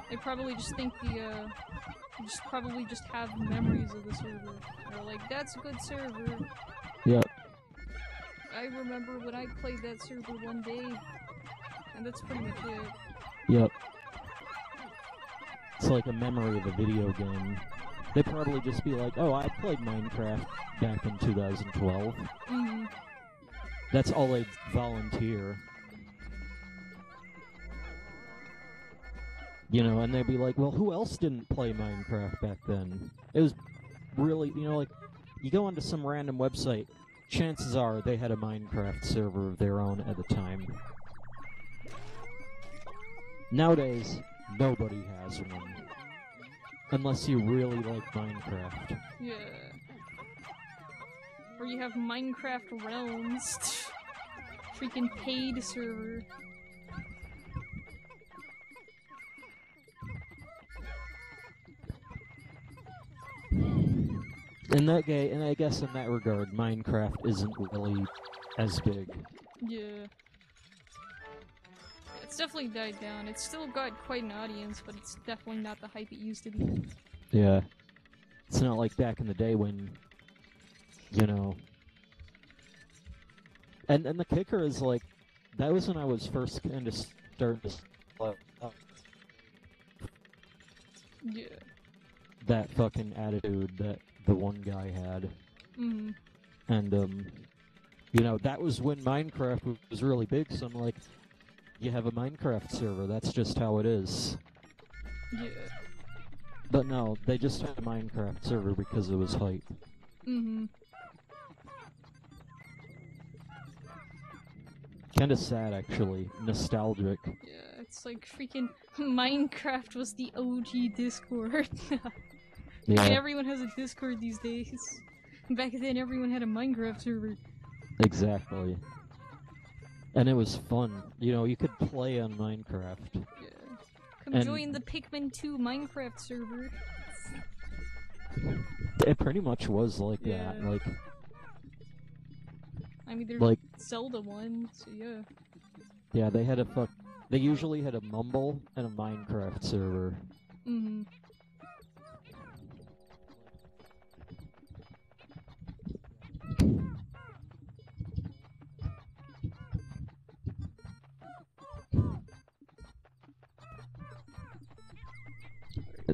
They probably just think probably just have memories of the server. They're like, that's a good server. Yep. I remember when I played that server one day, and that's pretty much it. Yep. It's like a memory of a video game. They'd probably just be like, oh, I played Minecraft back in 2012. That's all they'd volunteer. You know, and they'd be like, well, who else didn't play Minecraft back then? It was really, you know, like, you go onto some random website, chances are they had a Minecraft server of their own at the time. Nowadays, nobody has one. Unless you really like Minecraft. Yeah. Or you have Minecraft Realms. Freaking paid server. And I guess in that regard, Minecraft isn't really as big. Yeah. It's definitely died down. It's still got quite an audience, but it's definitely not the hype it used to be. Yeah. It's not like back in the day when, you know... And the kicker is, like, that was when I was first kind of starting to... Yeah. That fucking attitude that the one guy had. And, you know, that was when Minecraft was really big, so I'm like, you have a Minecraft server, that's just how it is. Yeah. But no, they just had a Minecraft server because it was hype. Kinda sad, actually. Nostalgic. Yeah, it's like freaking Minecraft was the OG Discord. Yeah. Everyone has a Discord these days. Back then, everyone had a Minecraft server. Exactly. And it was fun. You know, you could play on Minecraft. Yeah. Come join the Pikmin 2 Minecraft server. It pretty much was like that. Like, I mean, there's like Zelda one, so yeah. Yeah, they had they usually had a Mumble and a Minecraft server.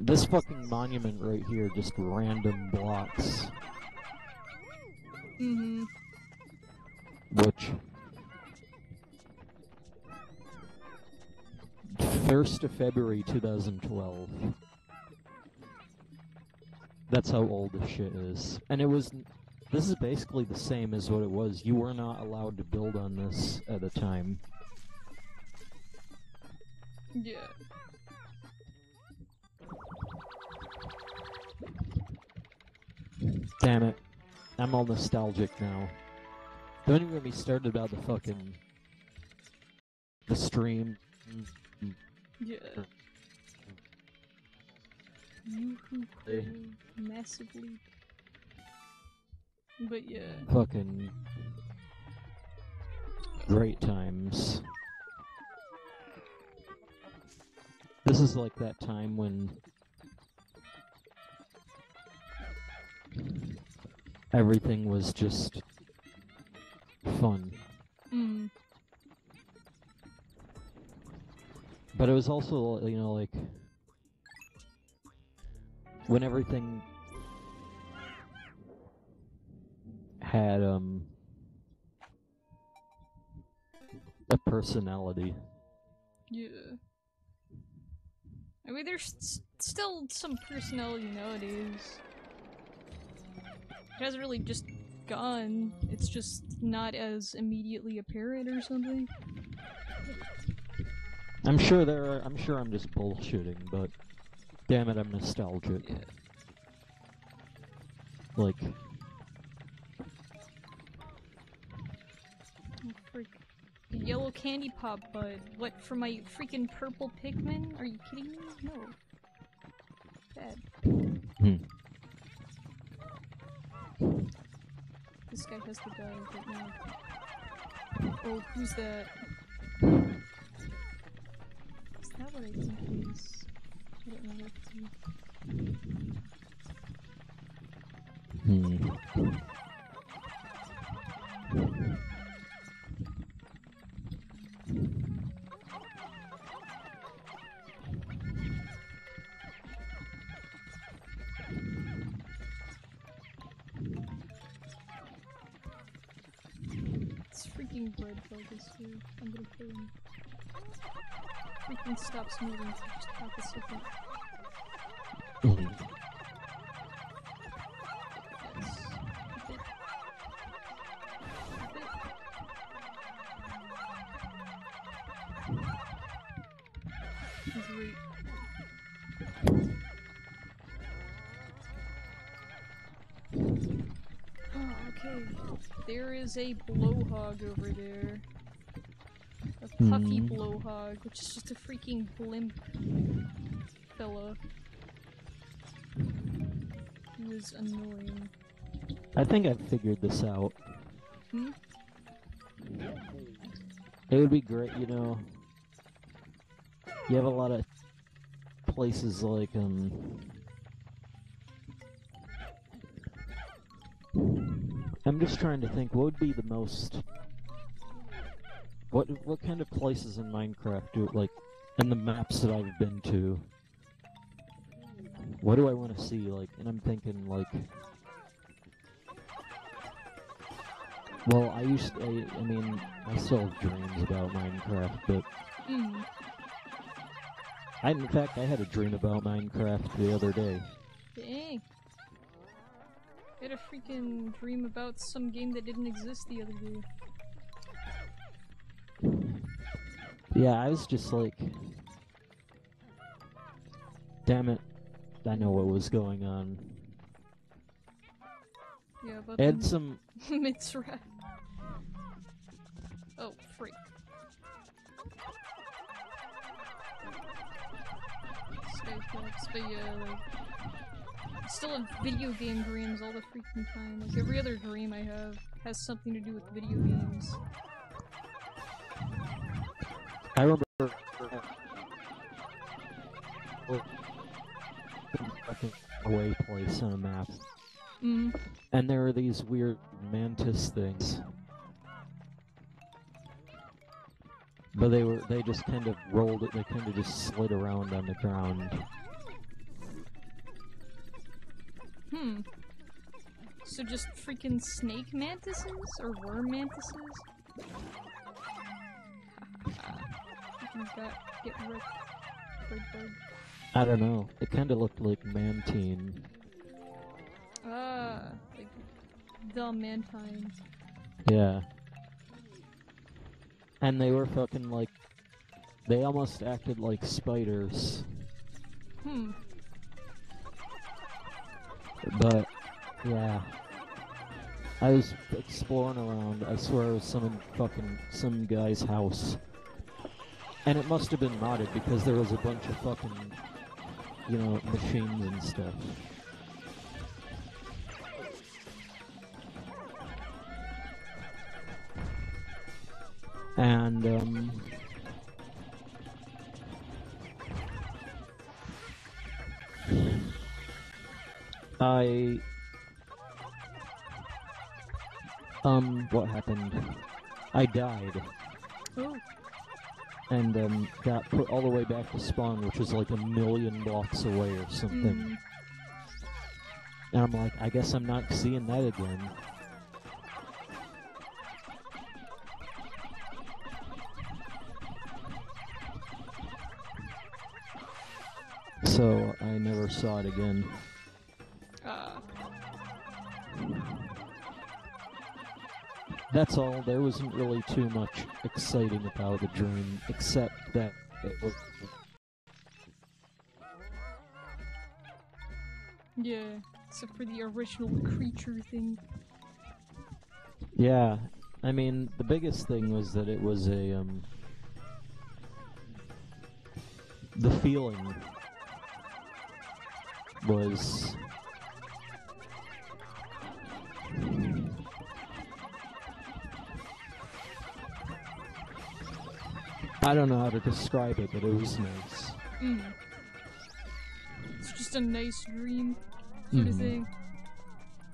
This fucking monument right here, just random blocks. Which... 1st of February 2012. That's how old this shit is. And it was... This is basically the same as what it was. You were not allowed to build on this at the time. Yeah. Damn it. I'm all nostalgic now. Don't even get me started about the fucking... the stream. Yeah. Massively. But yeah. Fucking... great times. This is like that time when... everything was just... fun. But it was also, you know, like... when everything had a personality. Yeah. I mean, there's still some personality nowadays. It hasn't really just gone. It's just not as immediately apparent or something. I'm sure I'm just bullshitting, but damn it, I'm nostalgic. Yeah. Like, Oh, frick. The yellow candy pop bud. What, for my freaking purple Pikmin? Are you kidding me? No. Bad. This guy has to die right now. Oh, who's that? Is that what I think it is? I don't know what to do. It's freaking bread focus here. I'm gonna kill him. Freaking stops moving for just half a second. Yes. He's right. Oh, okay. There is a blowhog over there. A puffy blowhog, which is just a freaking blimp fella. He was annoying. I think I've figured this out. Hmm? It would be great, you know. You have a lot of places like, I'm just trying to think, what would be the most... What kind of places in Minecraft do, like, in the maps that I've been to, what do I want to see, like, and I'm thinking, like... Well, I mean, I still have dreams about Minecraft, but... In fact, I had a dream about Minecraft the other day. Dang. I had a freaking dream about some game that didn't exist the other day. Yeah, I was just like... Damn it. I know what was going on. Yeah, but Add some... Mitzrat. Oh, freak. Skyflex, but yeah, like... I still have video game dreams all the freaking time. Like, every other dream I have has something to do with video games. I remember... away place on a map. And there were these weird mantis things. But they just kind of rolled it, they kind of just slid around on the ground. So just freaking snake mantises? Or worm mantises? Get wrecked. Bird bug. I don't know. It kind of looked like mantine. Like the mantine. Yeah. And they were fucking like... They almost acted like spiders. But, yeah. I was exploring around. I swear it was some guy's house. And it must have been modded because there was a bunch of fucking, you know, machines and stuff. And, what happened? I died. Oh. And, got put all the way back to spawn, which was like 1,000,000 blocks away or something. And I'm like, I guess I'm not seeing that again. So I never saw it again. That's all. There wasn't really too much exciting about the dream, except that it was... Yeah, except for the original creature thing. Yeah, I mean, the biggest thing was that it was a, the feeling was... I don't know how to describe it, but it was nice. It's just a nice dream sort of thing.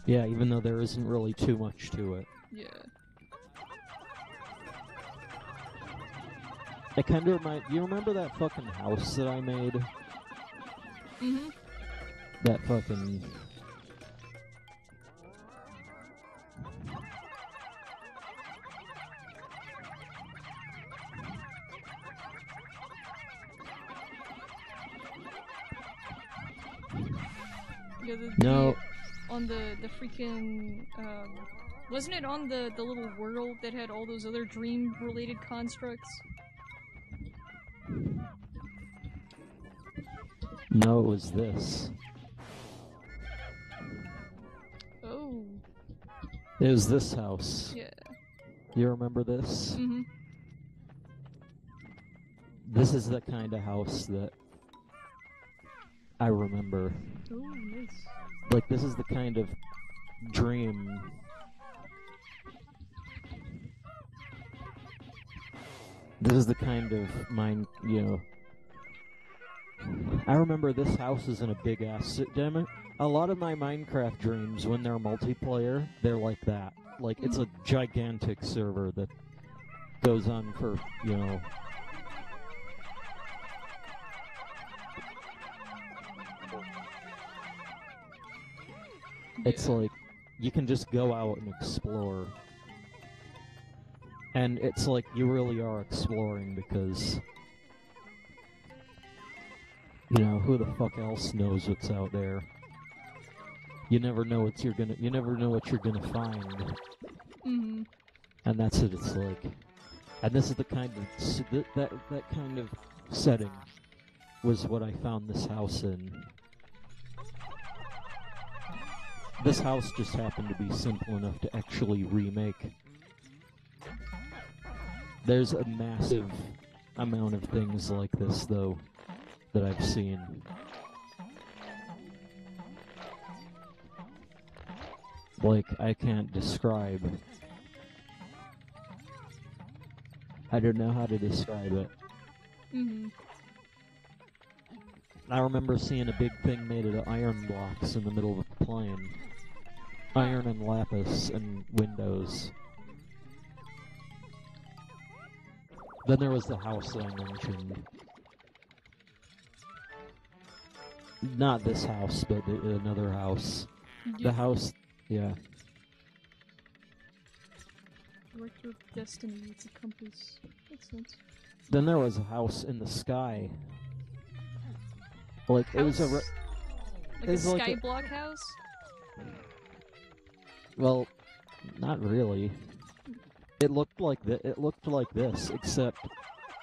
Yeah, even though there isn't really too much to it. Yeah. I kind of remind... You remember that fucking house that I made? That fucking... Yeah, No. On the freaking, wasn't it on the little world that had all those other dream-related constructs? No, it was this. Oh. It was this house. Yeah. You remember this? Mm-hmm. This is the kind of house that I remember. Oh, nice. Like, this is the kind of dream. This is the kind of mind, you know. I remember this house is in a big ass. Damn it. A lot of my Minecraft dreams, when they're multiplayer, they're like that. Like, it's a gigantic server that goes on for, you know. It's like, you can just go out and explore. And it's like, you really are exploring because, you know, who the fuck else knows what's out there? You never know what you're gonna find. And that's what it's like. And this is the kind of, that kind of setting was what I found this house in. This house just happened to be simple enough to actually remake. There's a massive amount of things like this, though, that I've seen. Like, I can't describe. I don't know how to describe it. I remember seeing a big thing made out of iron blocks in the middle of a plane. Iron and lapis and windows. Then there was the house that I mentioned. Not this house, but another house. The house, yeah. Director of Destiny, it's a compass. Makes sense. Then there was a house in the sky. Like, it was a... Like a skyblock house? Well, not really. It looked like this, except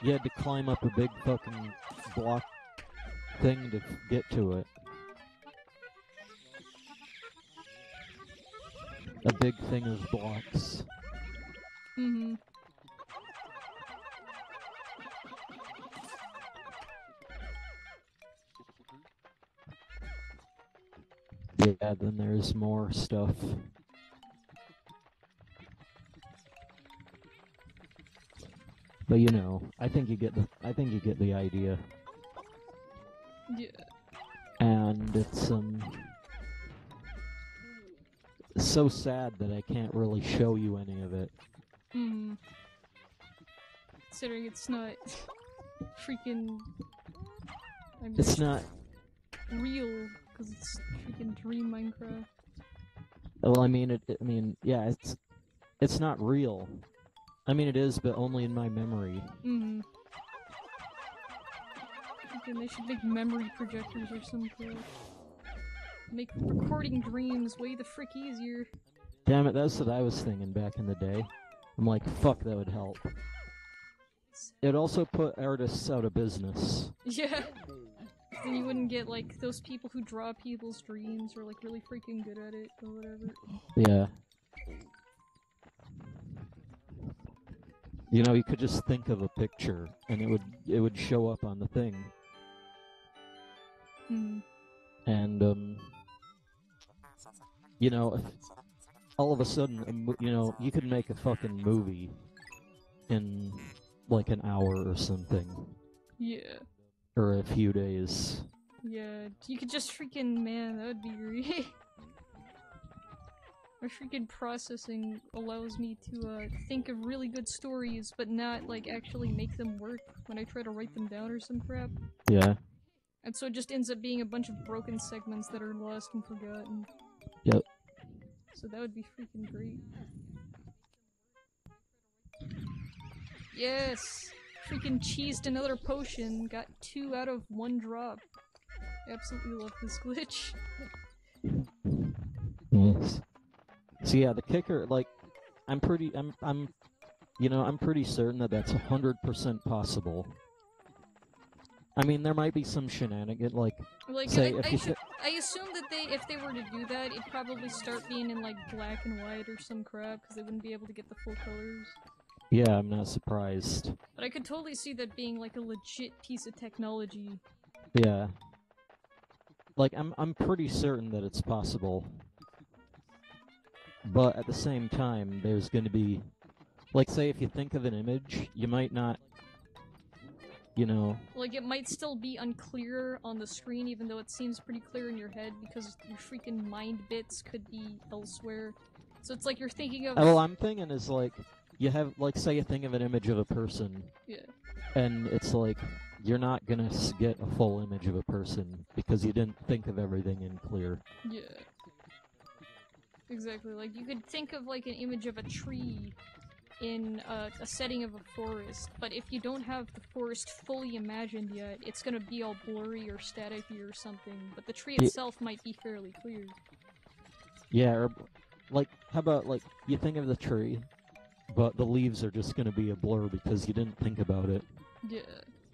you had to climb up a big fucking block thing to get to it. A big thing of blocks. Yeah, then there's more stuff. But you know, I think you get the idea. Yeah. And it's so sad that I can't really show you any of it. Considering it's not freaking... It's not real because it's freaking Dream Minecraft. Well, I mean, yeah, it's not real. I mean, it is, but only in my memory. Mm. Okay, they should make memory projectors or something. Make recording dreams way the frick easier. Damn it, that's what I was thinking back in the day. I'm like, fuck, that would help. It'd also put artists out of business. Yeah. Then you wouldn't get, like, those people who draw people's dreams or, like, really freaking good at it or whatever. Yeah. You know, you could just think of a picture, and it would show up on the thing. And, you know, all of a sudden, you know, you could make a fucking movie in, like, an hour or something. Yeah. Or a few days. Yeah, you could just freaking, man, that would be great. My freaking processing allows me to, think of really good stories, but not, like, actually make them work when I try to write them down or some crap. Yeah. And so it just ends up being a bunch of broken segments that are lost and forgotten. Yep. So that would be freaking great. Yes! Freaking cheesed another potion, got 2 out of 1 drop. Absolutely love this glitch. Yes. So yeah, the kicker, like, I'm pretty certain that that's 100% possible. I mean, there might be some shenanigans, like say, I assume that if they were to do that, it'd probably start being in, like, black and white or some crap, because they wouldn't be able to get the full colors. Yeah, I'm not surprised. But I could totally see that being, like, a legit piece of technology. Yeah. Like, I'm pretty certain that it's possible. But at the same time, there's gonna be... Like, say, if you think of an image, you might not... You know... Like, it might still be unclear on the screen, even though it seems pretty clear in your head, because your freaking mind bits could be elsewhere. So it's like you're thinking of... Well, I'm thinking is, like... You have, like, say you think of an image of a person. Yeah. And it's like, you're not gonna get a full image of a person, because you didn't think of everything in clear. Yeah. Exactly, like, you could think of, like, an image of a tree in a setting of a forest, but if you don't have the forest fully imagined yet, it's gonna be all blurry or staticky or something, but the tree itself might be fairly clear. Yeah, or, like, how about, like, you think of the tree, but the leaves are just gonna be a blur because you didn't think about it. Yeah.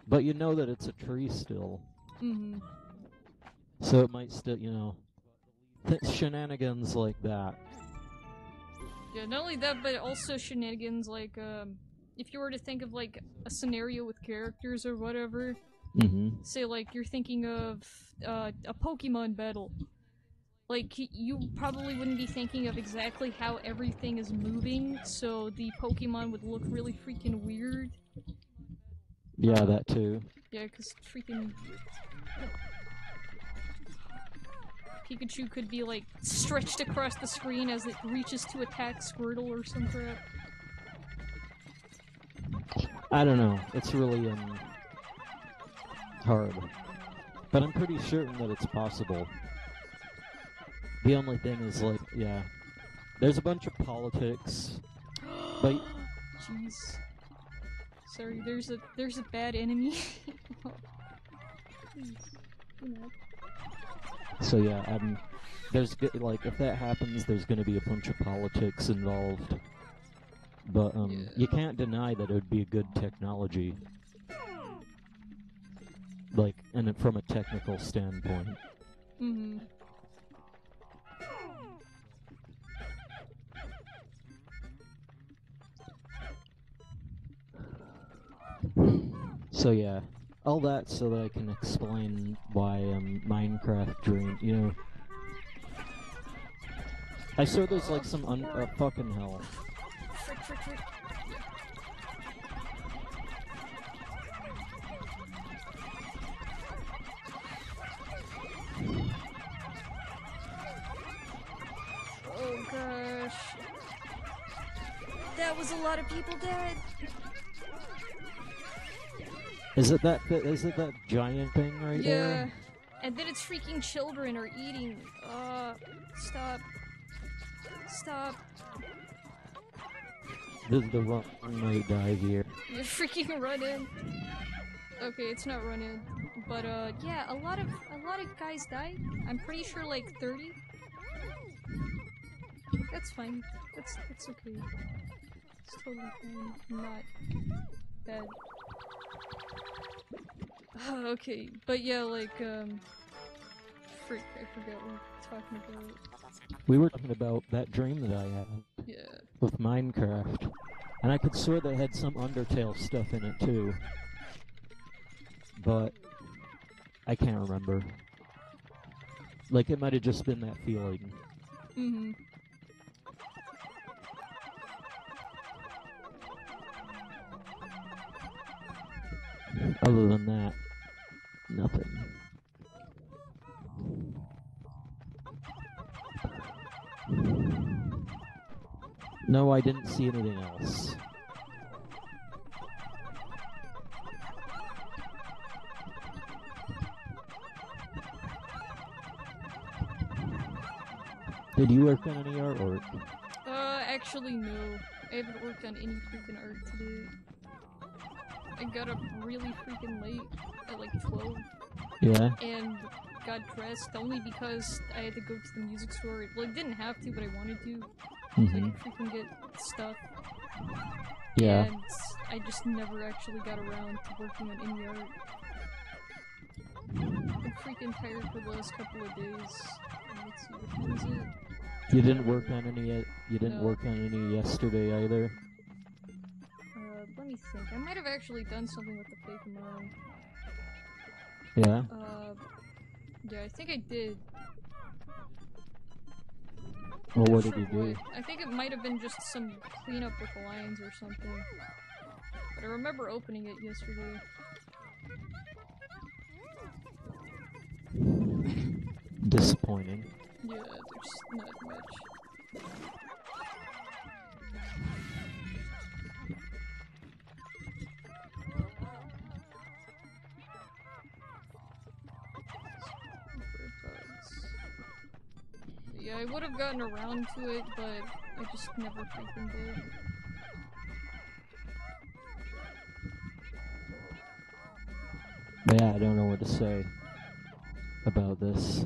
But you know that it's a tree still. Mm-hmm. So it might still, you know... shenanigans like that. Yeah, not only that, but also shenanigans like, if you were to think of, like, a scenario with characters or whatever, say, like, you're thinking of, a Pokemon battle. Like, you probably wouldn't be thinking of exactly how everything is moving, so the Pokemon would look really freaking weird. Yeah, that too. Yeah, because freaking... Pikachu could be, like, stretched across the screen as it reaches to attack Squirtle or some crap. I don't know. It's really, hard. But I'm pretty certain that it's possible. The only thing is, like, yeah. There's a bunch of politics. But... Jeez. Sorry, there's a bad enemy. Please. You know. So yeah, there's, like, if that happens, there's gonna be a bunch of politics involved. But, yeah. You can't deny that it would be a good technology. Like, and from a technical standpoint. Mm-hmm. So yeah, all that so that I can explain why Minecraft Dream, you know. I saw there's like some fucking hell. Frick. Oh gosh. That was a lot of people dead. Is it that giant thing right there? Yeah. And then its freaking children are eating. Stop. Stop. This is the wrong might die here. You freaking run in. Okay, it's not run in. But yeah, a lot of guys died. I'm pretty sure like 30. That's fine. That's okay. It's totally fine. Not bad. Okay, but yeah, like frick, I forgot what we were talking about. We were talking about that dream that I had. Yeah. With Minecraft. And I could swear they had some Undertale stuff in it too. But I can't remember. Like, it might have just been that feeling. Mm-hmm. Other than that, nothing. No, I didn't see anything else. Did you work on any artwork? Actually no. I haven't worked on any freaking art today. I got up really freaking late, at like 12. Yeah? And got dressed only because I had to go to the music store. Well, I didn't have to, but I wanted to. So I could freaking get stuff. Yeah. And I just never actually got around to working on any art. I've been freaking tired for the last couple of days. Let's see, what time is it? You didn't work on any. You didn't No. work on any yesterday either. Let me think. I might have actually done something with the Pikmin. Yeah. Yeah, I think I did. Well, Not what did sure you do? what. I think it might have been just some cleanup with the lions or something. But I remember opening it yesterday. Disappointing. Yeah, there's not much. Yeah, I would have gotten around to it, but I just never freaking did. Yeah, I don't know what to say about this.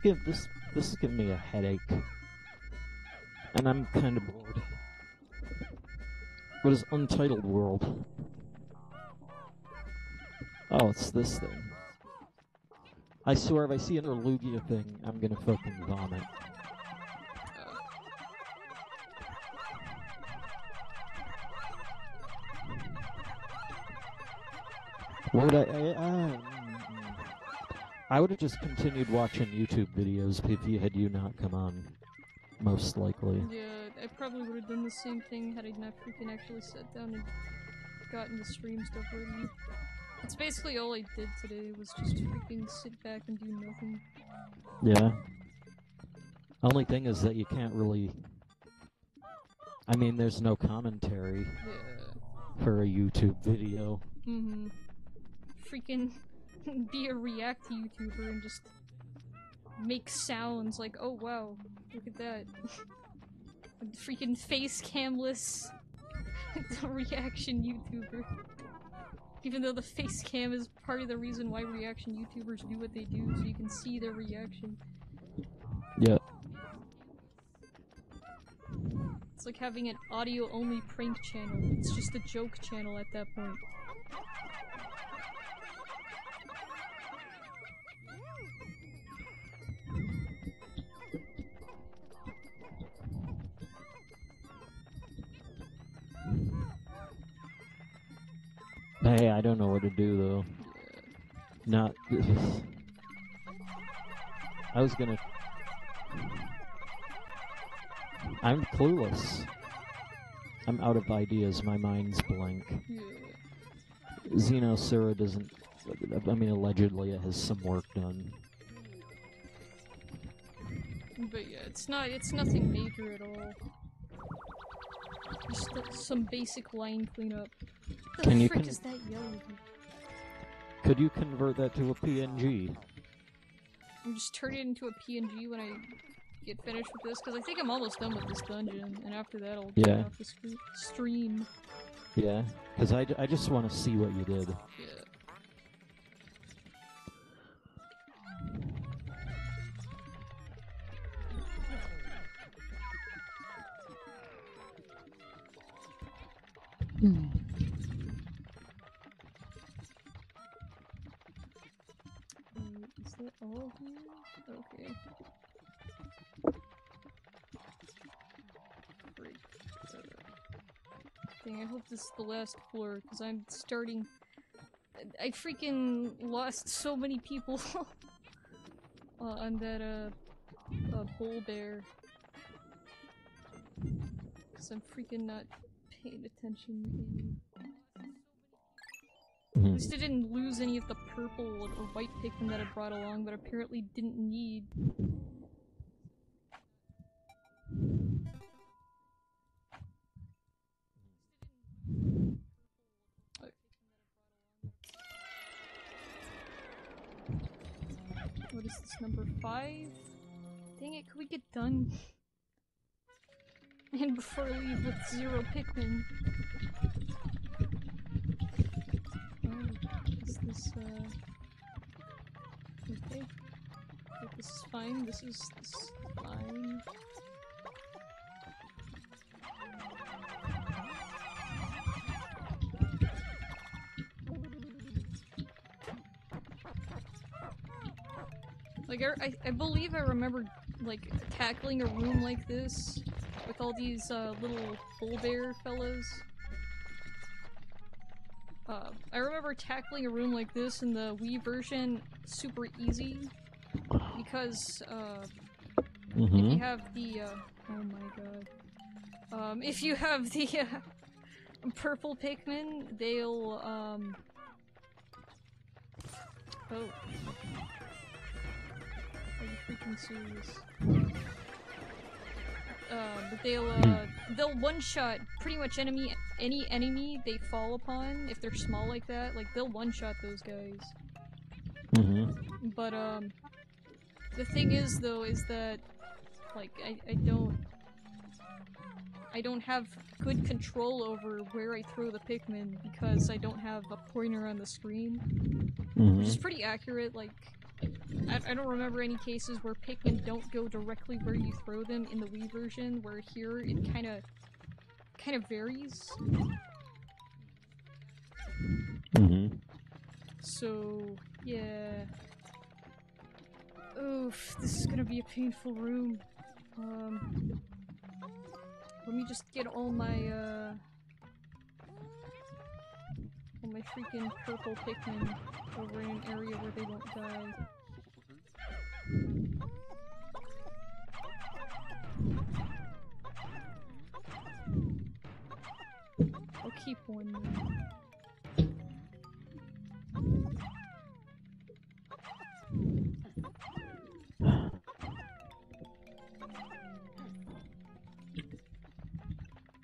This is giving me a headache, and I'm kind of bored. What is Untitled World? Oh, it's this thing. I swear, if I see another Lugia thing, I'm gonna fucking vomit. What would I would have just continued watching YouTube videos if you not come on, most likely. Yeah, I probably would have done the same thing had I not freaking actually sat down and gotten the stream stuff ready. That's basically all I did today, was just freaking sit back and do nothing. Yeah. Only thing is that you can't really... I mean, there's no commentary for a YouTube video. Mm-hmm. Freaking be a react YouTuber and just make sounds like, oh wow, look at that. Freaking face camless reaction YouTuber. Even though the face cam is part of the reason why reaction YouTubers do what they do, so you can see their reaction. Yeah. It's like having an audio-only prank channel. It's just a joke channel at that point. Hey, I don't know what to do though. Not. I was gonna. I'm clueless. I'm out of ideas. My mind's blank. Yeah. Xenosura doesn't... I mean, allegedly it has some work done. But yeah, it's nothing major at all. Just some basic line cleanup. Can The you frick is that yellow? Could you convert that to a PNG? I'm just turn it into a PNG when I get finished with this, because I think I'm almost done with this dungeon, and after that I'll turn off the stream. Yeah, because I just want to see what you did. Yeah. Is that all here? Okay. Great. Dang, I hope this is the last floor, because I'm starting... I freaking lost so many people on that, bull bear. Because I'm freaking not paying attention. At least I didn't lose any of the purple or white Pikmin that I brought along, but apparently didn't need. What is this, number 5? Dang it, could we get done? And before I leave with 0 Pikmin. Is this, okay. This is fine, this is fine. Like, I believe I remember, like, tackling a room like this with all these, little bull bear fellas. I remember tackling a room like this in the Wii version super easy, because, if you have the, oh my god. If you have the, purple Pikmin, they'll, oh. Are you freaking serious? But they'll one-shot pretty much any enemy they fall upon, if they're small like that, like, they'll one-shot those guys. But, the thing is, though, is that, like, I don't have good control over where I throw the Pikmin, because I don't have a pointer on the screen. Which is pretty accurate, like, I don't remember any cases where Pikmin don't go directly where you throw them in the Wii version, where here it kinda varies. So, yeah. Oof, this is gonna be a painful room. Let me just get all my freaking purple Pikmin over in an area where they won't die. I'll keep one.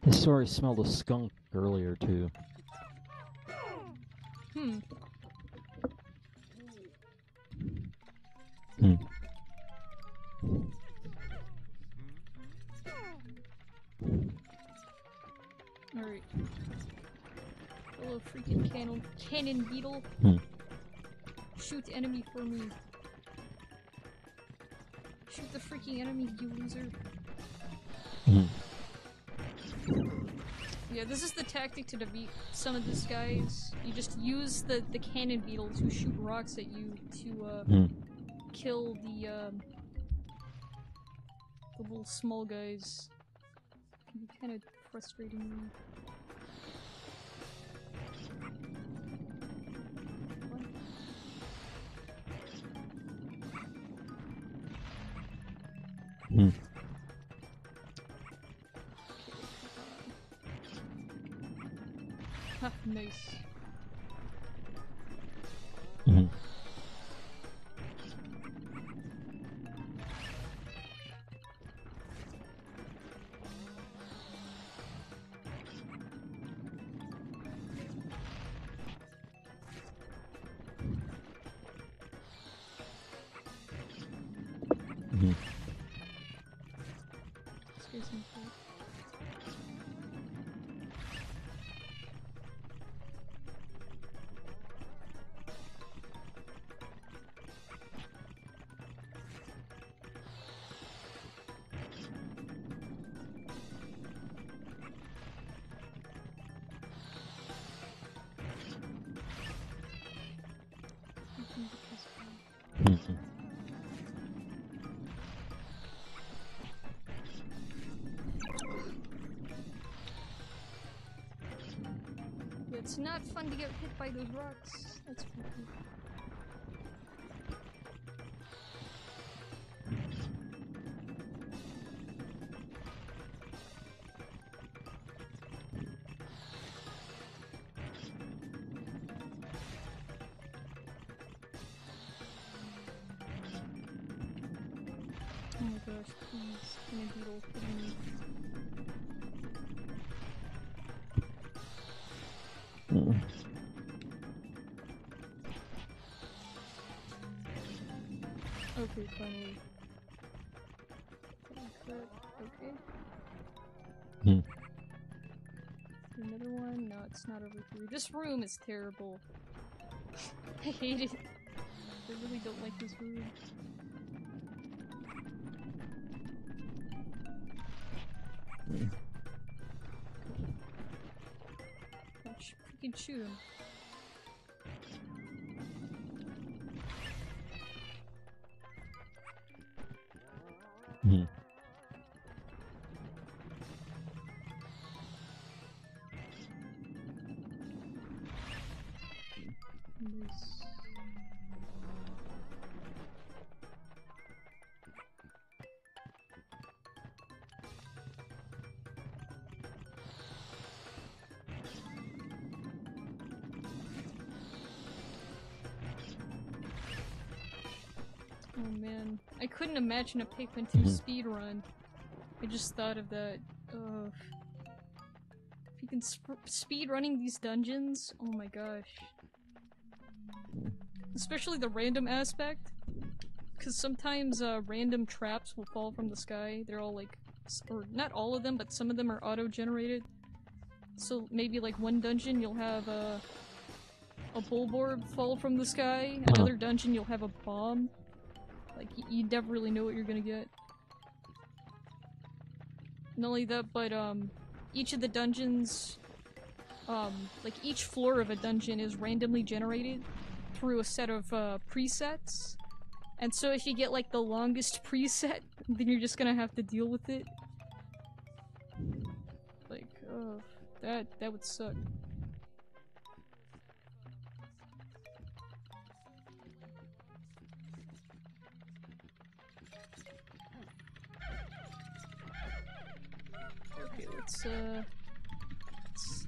I swear I smelled a skunk earlier too. Alright. Hello, freaking cannon beetle. Shoot enemy for me. Shoot the freaking enemy, you loser. Yeah, this is the tactic to defeat some of these guys. You just use the cannon beetles who shoot rocks at you to kill the little small guys. It can be kind of frustrating. Ha, nice. isn't it? It's not fun to get hit by those rocks. That's creepy. Oh my gosh, please. Can a beetle hit me? Okay, finally. Okay. Another one? No, it's not over here. This room is terrible. I hate it. I really don't like this room. Freaking shoot him. Oh man, I couldn't imagine a Pikmin 2 speedrun. I just thought of that. If you can speedrunning these dungeons, oh my gosh. Especially the random aspect. Because sometimes random traps will fall from the sky. They're all like, or not all of them, but some of them are auto-generated. So maybe like one dungeon you'll have a bulborb fall from the sky, another dungeon you'll have a bomb. Like, you never really know what you're gonna get. Not only that, but, each of the dungeons, like, each floor of a dungeon is randomly generated through a set of, presets. And so if you get, like, the longest preset, then you're just gonna have to deal with it. Like, that would suck. Okay, let's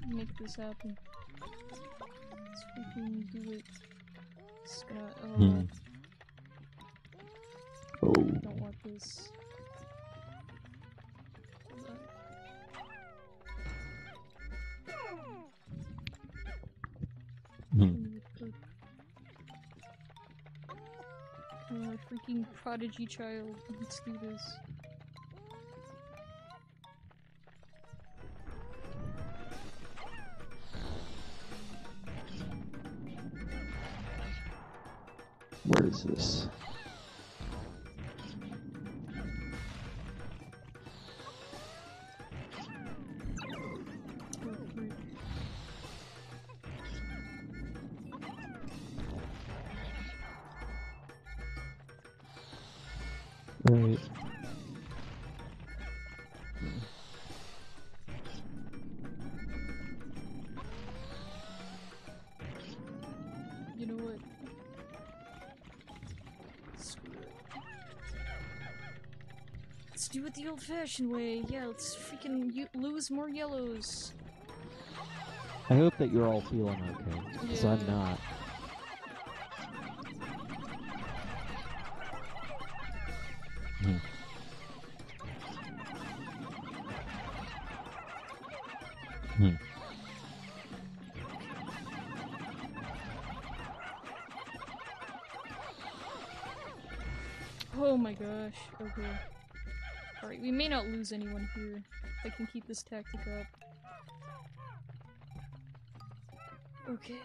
make this happen. Let's freaking do it. It's gonna, don't want this. Freaking prodigy child. Let's do this. Where is this? Right. You know what? Screw it. Let's do it the old-fashioned way. Yeah, let's freaking lose more yellows. I hope that you're all feeling okay, because I'm not. Oh my gosh, okay. Alright, we may not lose anyone here if I can keep this tactic up. Okay.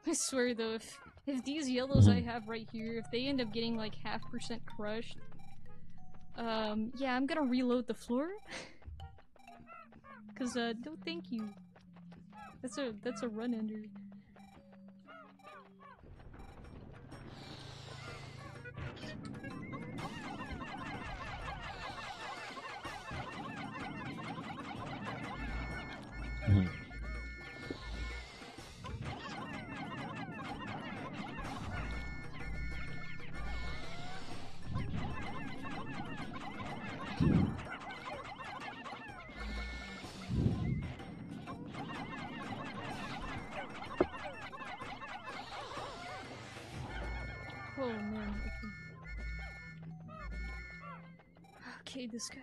I swear though, if these yellows I have right here, if they end up getting like 0.5% crushed, yeah, I'm gonna reload the floor. Cause, no thank you. That's a run ender. Oh man, okay, this guy.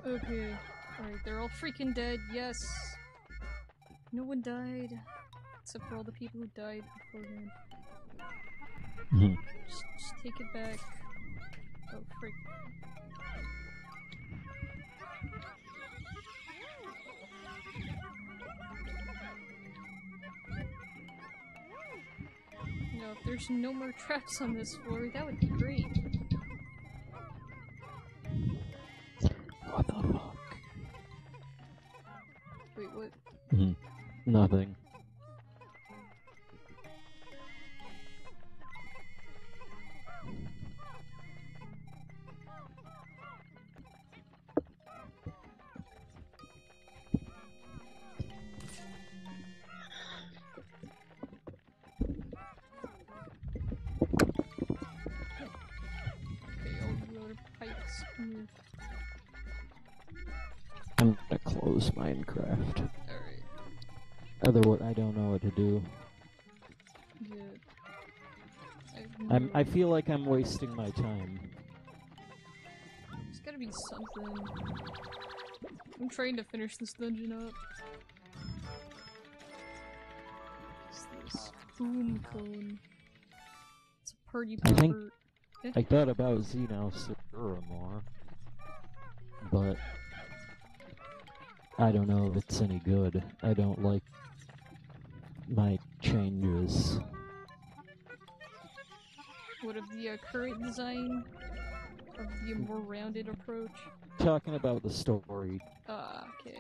Okay, alright, they're all freaking dead, yes! No one died, except for all the people who died beforehand. Just take it back. Oh, frick. No, if there's no more traps on this floor, that would be great. What the fuck? Wait, what? Nothing. Okay, I'll reload pipes here. I'm gonna close Minecraft. Alright. Otherwise, I don't know what to do. Yeah. I feel like I'm wasting my time. There's gotta be something. I'm trying to finish this dungeon up. What's this? Boom cone. It's a party I think popper. I thought about Xeno Sakura more, but I don't know if it's any good. I don't like my changes. What of the current design? Of the more rounded approach? Talking about the story. Ah, okay.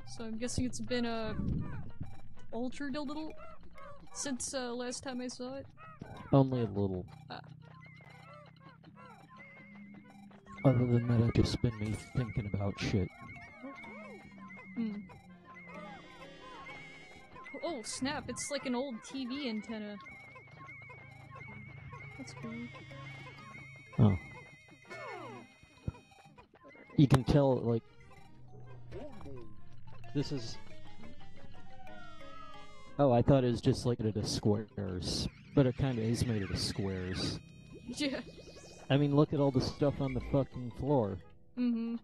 So I'm guessing it's been altered a little since last time I saw it. Only a little. Ah. Other than that, it's just been me thinking about shit. Oh snap! It's like an old TV antenna. That's cool. Oh. You can tell, like, this is... Oh, I thought it was just like made of squares, but it kinda is made of squares. Yeah. I mean, look at all the stuff on the fucking floor. Mm-hmm.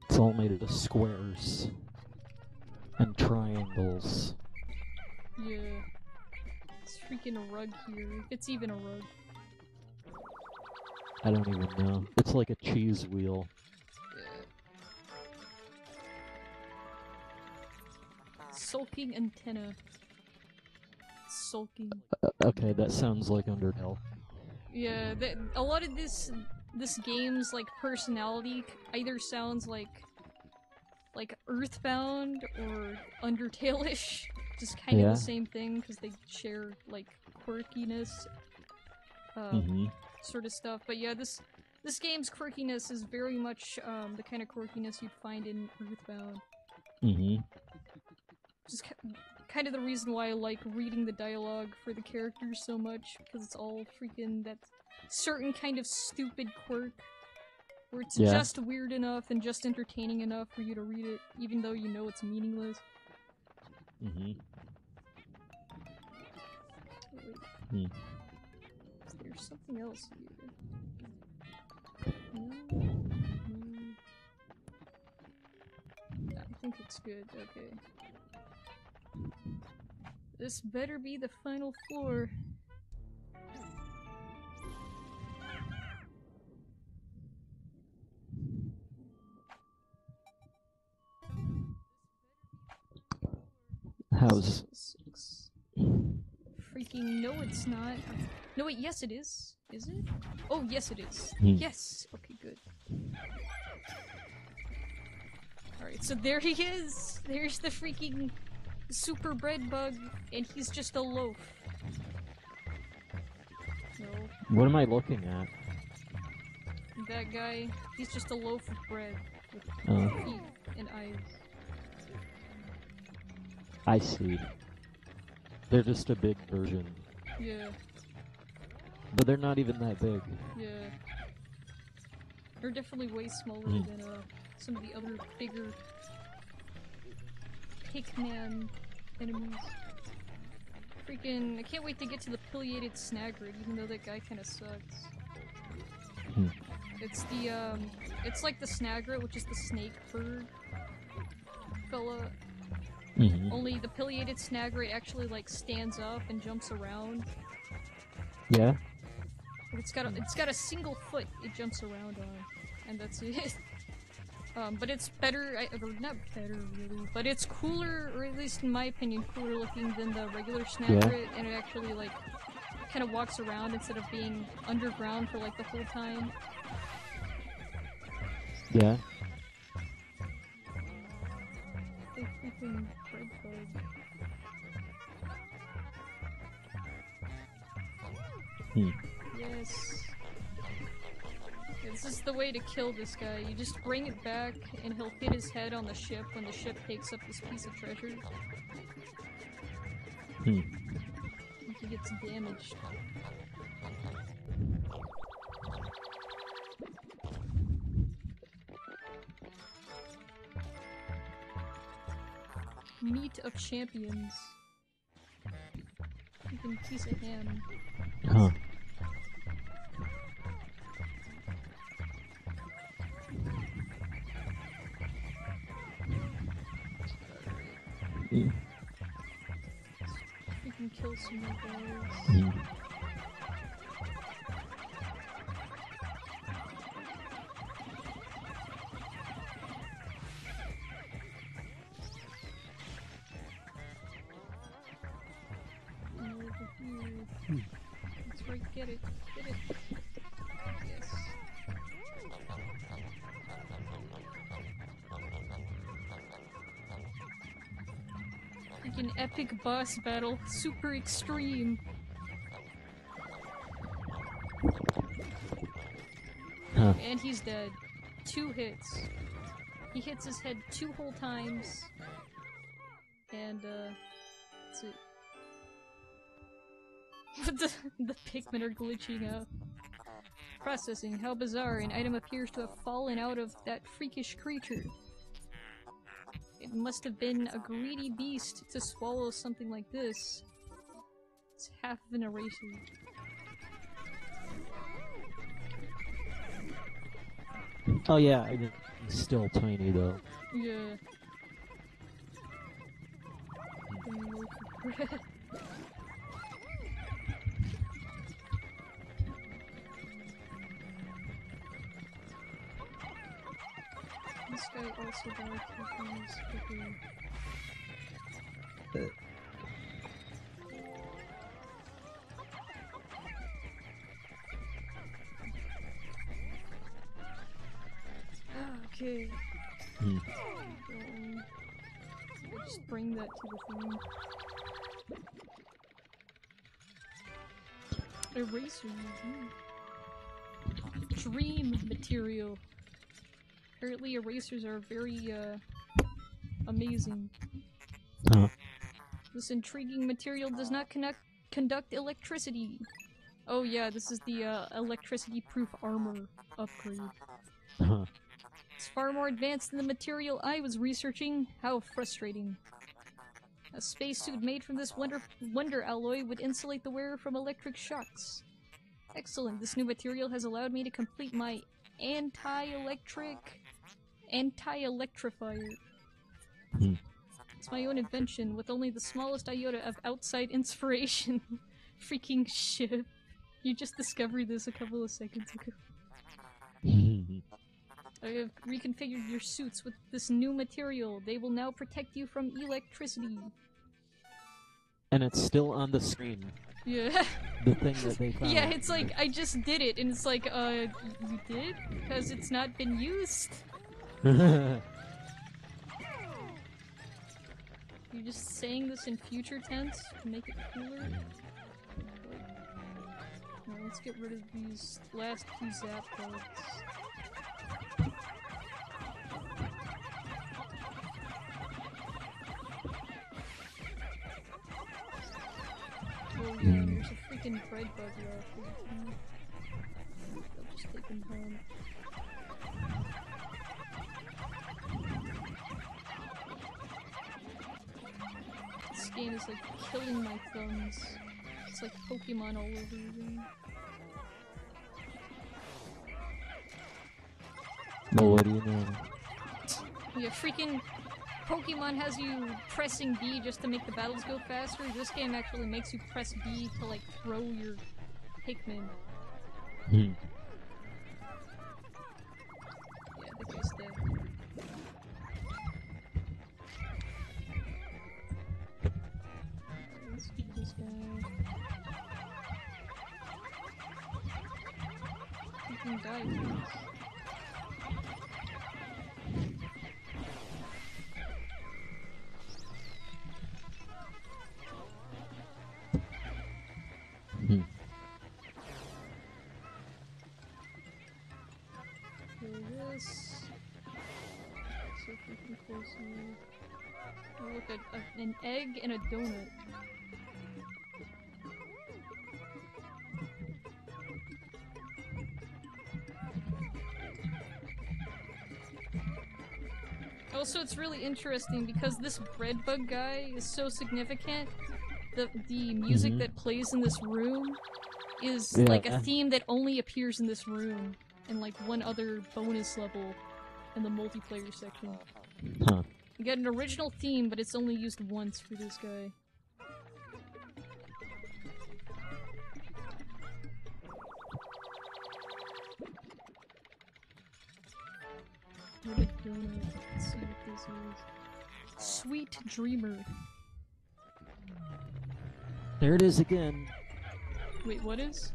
It's all made of squares. And triangles. Yeah. It's freaking a rug here, if it's even a rug. I don't even know. It's like a cheese wheel. Sulking antenna. Sulking. Okay, that sounds like Undertale. Yeah, a lot of this game's like personality either sounds like Earthbound or Undertale-ish, just kind of the same thing because they share like quirkiness, sort of stuff. But yeah, this This game's quirkiness is very much the kind of quirkiness you'd find in Earthbound. Mm-hmm. Just kind of the reason why I like reading the dialogue for the characters so much, because it's all freaking that certain kind of stupid quirk where it's just weird enough and just entertaining enough for you to read it, even though you know it's meaningless. Mm-hmm. Wait. There's something else here. No. I think it's good, okay. This better be the final floor. How's... Freaking no, it's not. No, wait, yes it is. Is it? Oh, yes it is. Yes! Okay, good. Alright, so there he is! There's the freaking super bread bug, and he's just a loaf. No. What am I looking at? That guy, he's just a loaf of bread with feet and eyes. I see. They're just a big version. Yeah. But they're not even that big. Yeah. They're definitely way smaller than some of the other bigger Pikmin enemies. Freaking, I can't wait to get to the pileated snagrid, even though that guy kinda sucks. It's the, it's like the snagrid, which is the snake bird fella. Only the pileated snagrid actually, like, stands up and jumps around. Yeah? It's got a single foot it jumps around on, and that's it. But it's better, or not better really, but it's cooler, or at least in my opinion, cooler looking than the regular snagrid, and it actually, like, kind of walks around instead of being underground for, like, the whole time. Yeah. They freaking bread bug. Yes. Yeah, this is the way to kill this guy. You just bring it back, and he'll hit his head on the ship when the ship takes up this piece of treasure. He gets damaged. Meat of champions. Freaking piece of ham. Huh. Freaking kill some more guys. That's right, get it. Get it. Yes. Freaking epic boss battle. Super extreme. And he's dead. 2 hits. He hits his head 2 whole times. And, that's it. the Pikmin are glitching out. Processing. How bizarre. An item appears to have fallen out of that freakish creature. It must have been a greedy beast to swallow something like this. It's half of an eraser. Oh yeah, it's still tiny though. Yeah. This guy also died from his cooking. Okay. We'll just bring that to the thing. Eraser. dream material. Apparently erasers are very, amazing. Huh. This intriguing material does not conduct electricity. Oh yeah, this is the, electricity-proof armor upgrade. Huh. It's far more advanced than the material I was researching. How frustrating. A spacesuit made from this wonder alloy would insulate the wearer from electric shocks. Excellent. This new material has allowed me to complete my anti-electrifier. It's my own invention, with only the smallest iota of outside inspiration. Freaking shit. You just discovered this a couple of seconds ago. I have reconfigured your suits with this new material. They will now protect you from electricity. And it's still on the screen. Yeah. The thing that they found. Yeah, it's like, I just did it, and it's like, you did? Because it's not been used? You're just saying this in future tense to make it cooler? Alright, let's get rid of these last two zap bugs. Oh yeah, there's a freaking bread bug left. I'll just take him home. This game is like killing my thumbs. It's like Pokemon all over again. Well, what do you know? Yeah, freaking Pokemon has you pressing B just to make the battles go faster. This game actually makes you press B to like throw your Pikmin. Yeah, that guy's dead. Let's get this guy. He can die, please. Oh, look, an egg and a donut. Also, it's really interesting because this bread bug guy is so significant. The music that plays in this room is like a theme that only appears in this room and like one other bonus level in the multiplayer section. Huh. You get an original theme, but it's only used once for this guy. What a donut. Let's see what this is. Sweet Dreamer. There it is again. Wait, what is?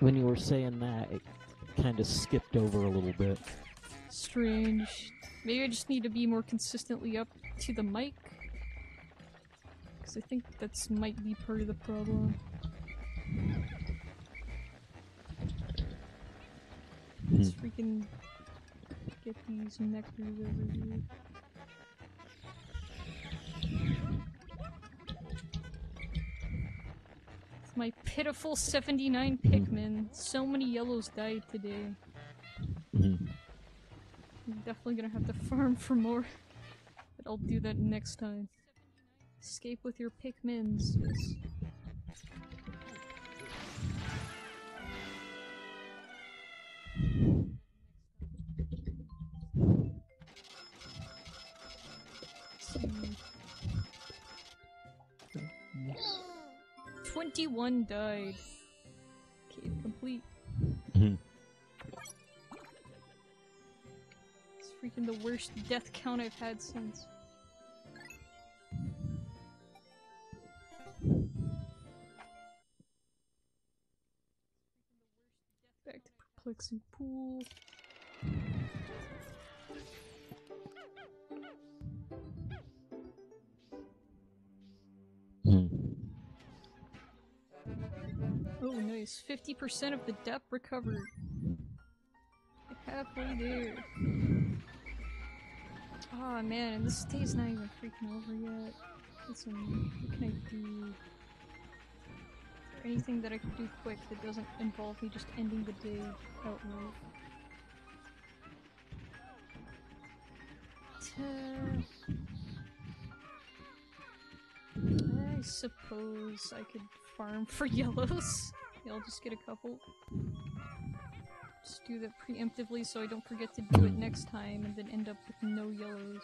When you were saying that, it kind of skipped over a little bit. Strange. Maybe I just need to be more consistently up to the mic. Because I think that's might be part of the problem. Let's freaking get these nectars over here. It's my pitiful 79 Pikmin. So many yellows died today. I'm definitely gonna have to farm for more. But I'll do that next time. Escape with your Pikmins. Yes. See. 21 died. Cave complete. It's freaking the worst death count I've had since. Back to perplexing pool. Oh, nice. 50% of the depth recovered. Halfway there. Ah, man, and this day's not even freaking over yet. Listen, what can I do? Is there anything that I can do quick that doesn't involve me just ending the day outright? I suppose I could farm for yellows. Yeah, I'll just get a couple. Just do that preemptively so I don't forget to do it next time and then end up with no yellows.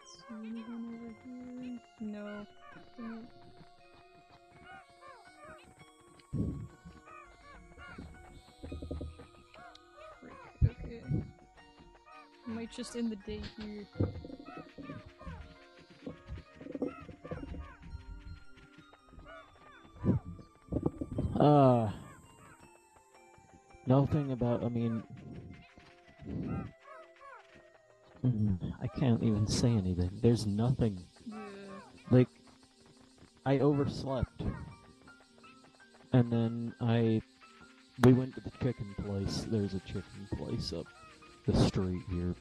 See anyone over here? No. Frick, okay. I might just end the day here. Nothing about, I mean... I can't even say anything. There's nothing. Yeah. Like, I overslept. And then we went to the chicken place. There's a chicken place up the street here.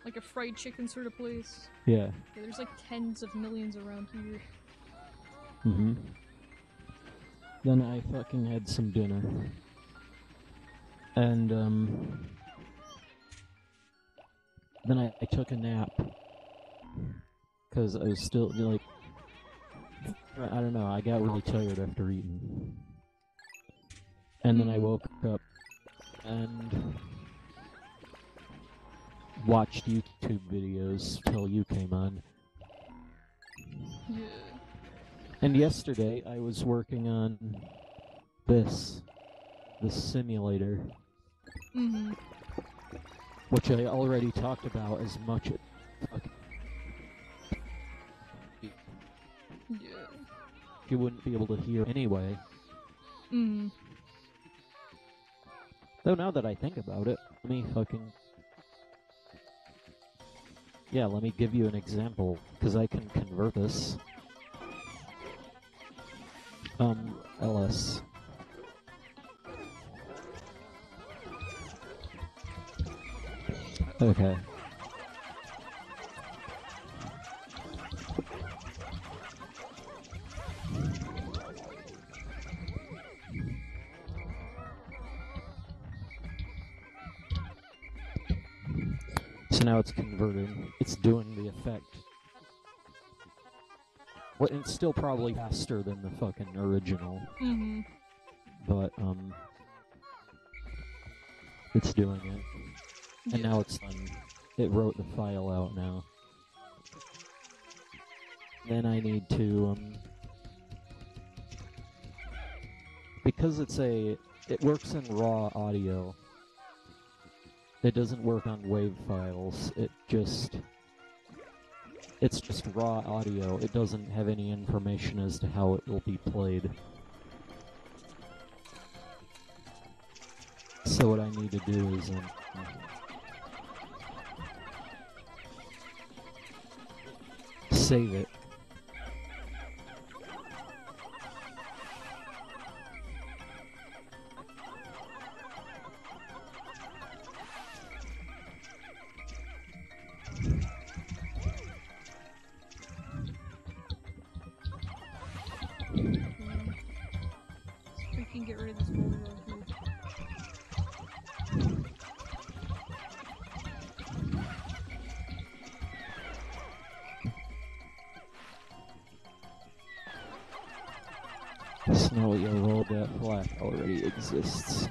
Like a fried chicken sort of place. Yeah. Yeah, there's like tens of millions around here. Then I fucking had some dinner. And, then I took a nap. Because I was still, like, I don't know, I got really tired after eating. And then I woke up and watched YouTube videos till you came on. Yeah. And yesterday I was working on this simulator. Which I already talked about as much as Yeah. you wouldn't be able to hear anyway. Though now that I think about it, let me give you an example, because I can convert this. LS. Okay. So now it's converting. It's doing the effect. Well, it's still probably faster than the fucking original. But, it's doing it. And now it's done. It wrote the file out now. Then I need to, because it works in raw audio. It doesn't work on WAV files. It's just raw audio. It doesn't have any information as to how it will be played. So what I need to do is, save it. We can get rid of this boulder over here. Snow Yellow, that flag already exists.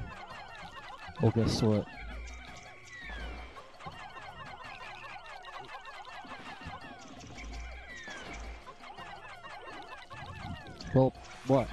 Well, guess what? Well, what?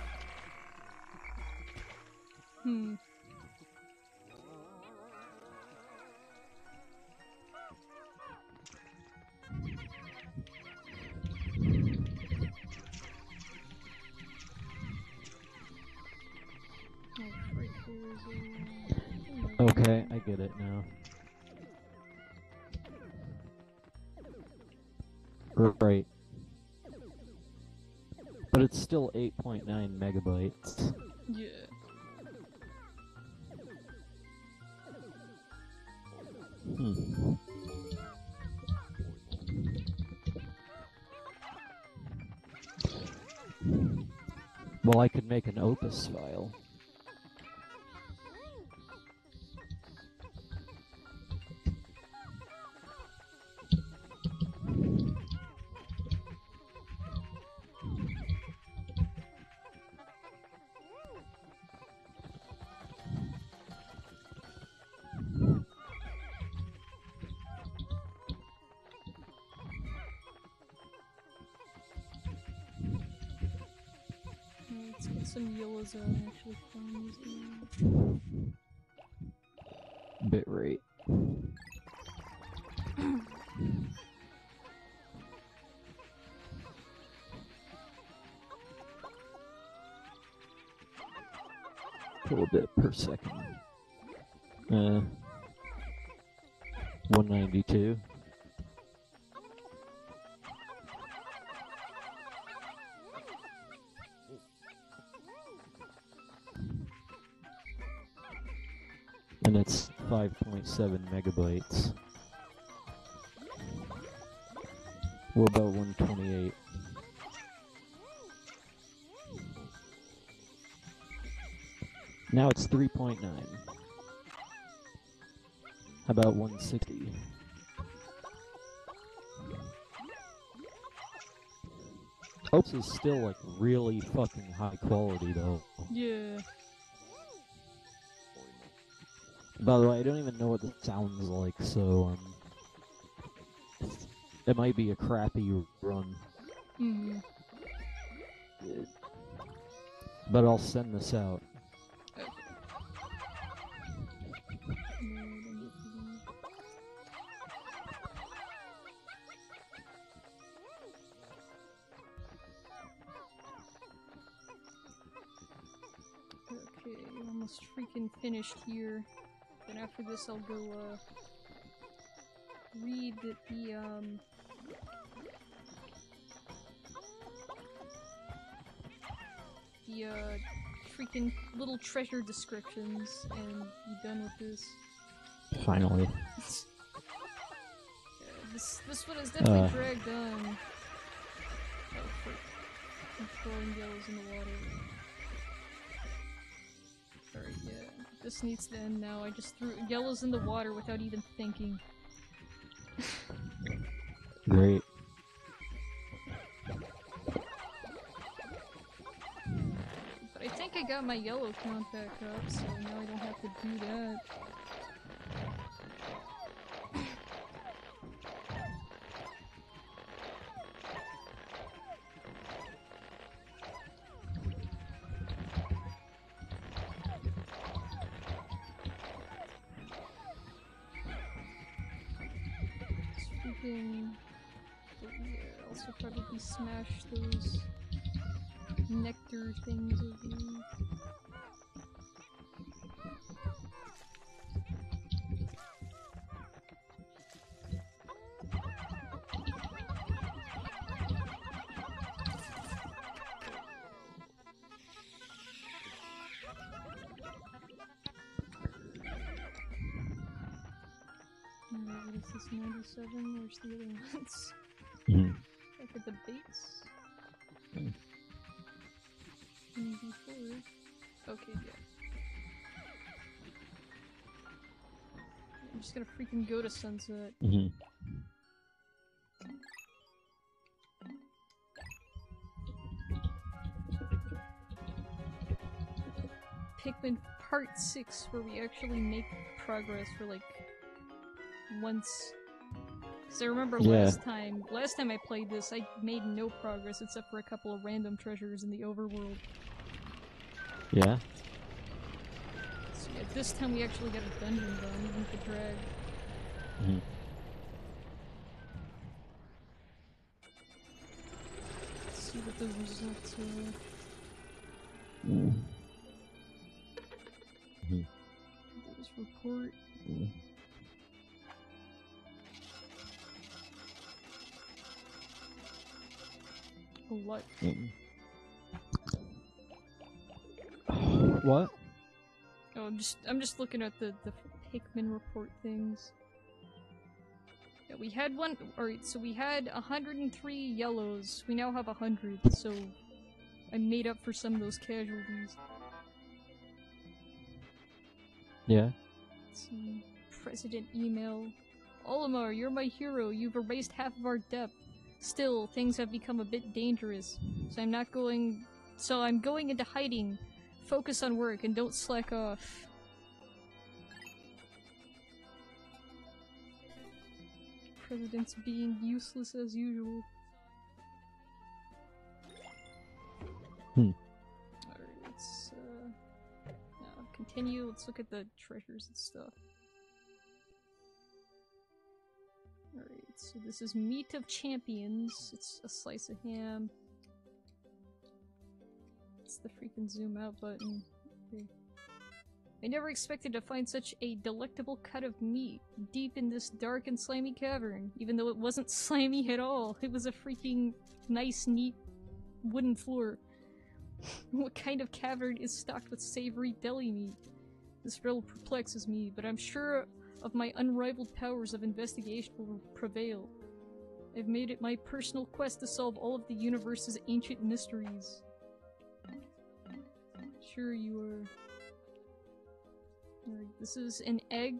Okay, I get it now. Right. But it's still 8.9 megabytes. Yeah. Hmm. Well, I could make an Opus file. Let's get some yellows out and actually find these. Bitrate. Kilobit per second. 192. And it's 5.7 megabytes. We're about 128. Now it's 3.9. How about 160? Opus is still like really fucking high quality though. Yeah. By the way, I don't even know what it sounds like, so it might be a crappy run. Mm-hmm. But I'll send this out. Okay. Okay, almost freaking finished here. Then after this I'll go, read the freaking little treasure descriptions and be done with this. Finally. Yeah, this one is definitely dragged on. Oh, frick. I'm throwing yellows in the water. Alright, yeah. This needs to end now. I just threw yellows in the water without even thinking. Great. But I think I got my yellow count back up, so now I don't have to do that. But yeah, also probably smash those nectar things over here. What is this, 97? Where's the other ones? Back at the base? 24. Okay, yeah. I'm just gonna freaking go to sunset. Pikmin Part 6, where we actually make progress for like once. Because I remember last time I played this, I made no progress except for a couple of random treasures in the overworld. Yeah? So yeah, this time we actually got a dungeon done, even with the drag. Let's see what the results are. There's report. What? What? Oh, I'm just looking at the Pikmin report things. Yeah, we had one. Alright, so we had 103 yellows. We now have 100, so I made up for some of those casualties. Yeah. Let's see. President email. Olimar, you're my hero. You've erased half of our depth. Still, things have become a bit dangerous. So I'm going into hiding. Focus on work and don't slack off. President's being useless as usual. Alright, let's continue. Let's look at the treasures and stuff. Alright, so this is Meat of Champions. It's a slice of ham. It's the freaking zoom out button. Okay. I never expected to find such a delectable cut of meat deep in this dark and slimy cavern, even though it wasn't slimy at all. It was a freaking nice, neat wooden floor. What kind of cavern is stocked with savory deli meat? This riddle perplexes me, but I'm sure of my unrivaled powers of investigation will prevail. I've made it my personal quest to solve all of the universe's ancient mysteries. Sure you are. Alright, this is an egg.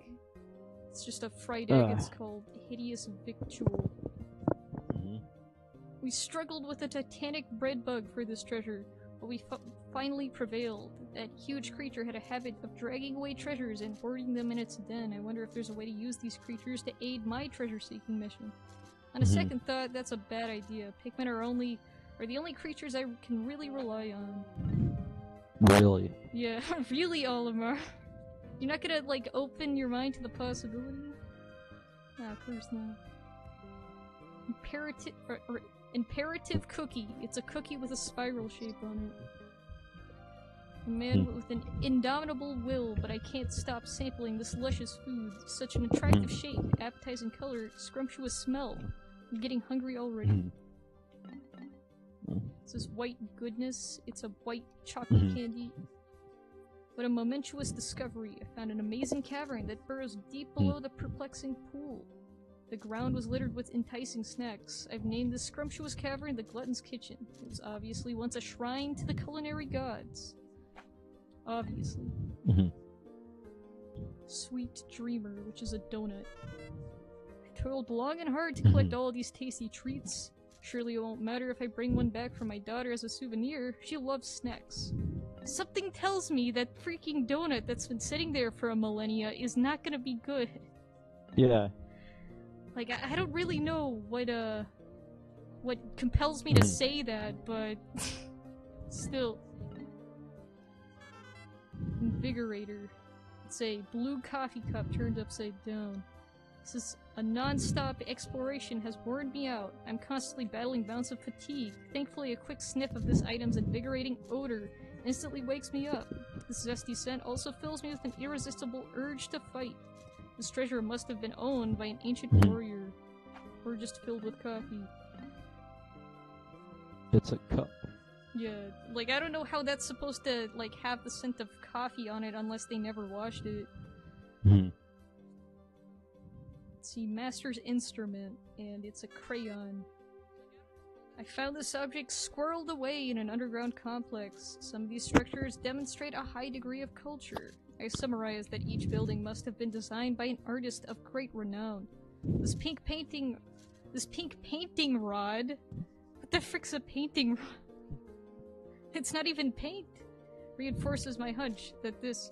It's just a fried egg. It's called Hideous Victual. We struggled with a titanic bread bug for this treasure, but we finally prevailed. That huge creature had a habit of dragging away treasures and hoarding them in its den. I wonder if there's a way to use these creatures to aid my treasure-seeking mission. On a second thought, that's a bad idea. Pikmin are the only creatures I can really rely on. Really? Yeah, really, Olimar. You're not gonna, like, open your mind to the possibility? Nah, of course not. Imperative cookie. It's a cookie with a spiral shape on it. A man with an indomitable will, but I can't stop sampling this luscious food. Such an attractive shape, appetizing color, scrumptious smell. I'm getting hungry already. This is white goodness. It's a white chocolate candy. What a momentous discovery. I found an amazing cavern that burrows deep below the perplexing pool. The ground was littered with enticing snacks. I've named this scrumptious cavern the Glutton's Kitchen. It was obviously once a shrine to the culinary gods. Obviously. Sweet Dreamer, which is a donut. I toiled long and hard to collect all these tasty treats. Surely it won't matter if I bring one back for my daughter as a souvenir. She loves snacks. Something tells me that freaking donut that's been sitting there for a millennia is not gonna be good. Yeah. Like, I don't really know what compels me to say that, but still. Invigorator. It's a blue coffee cup turned upside down. This is a non-stop exploration has worn me out. I'm constantly battling bouts of fatigue. Thankfully, a quick sniff of this item's invigorating odor instantly wakes me up. This zesty scent also fills me with an irresistible urge to fight. This treasure must have been owned by an ancient warrior, or just filled with coffee. It's a cup. Yeah, like, I don't know how that's supposed to, like, have the scent of coffee on it unless they never washed it. Let's see, Master's Instrument, and it's a crayon. I found this object squirreled away in an underground complex. Some of these structures demonstrate a high degree of culture. I summarized that each building must have been designed by an artist of great renown. This pink painting rod? What the frick's a painting rod? It's not even paint! Reinforces my hunch that this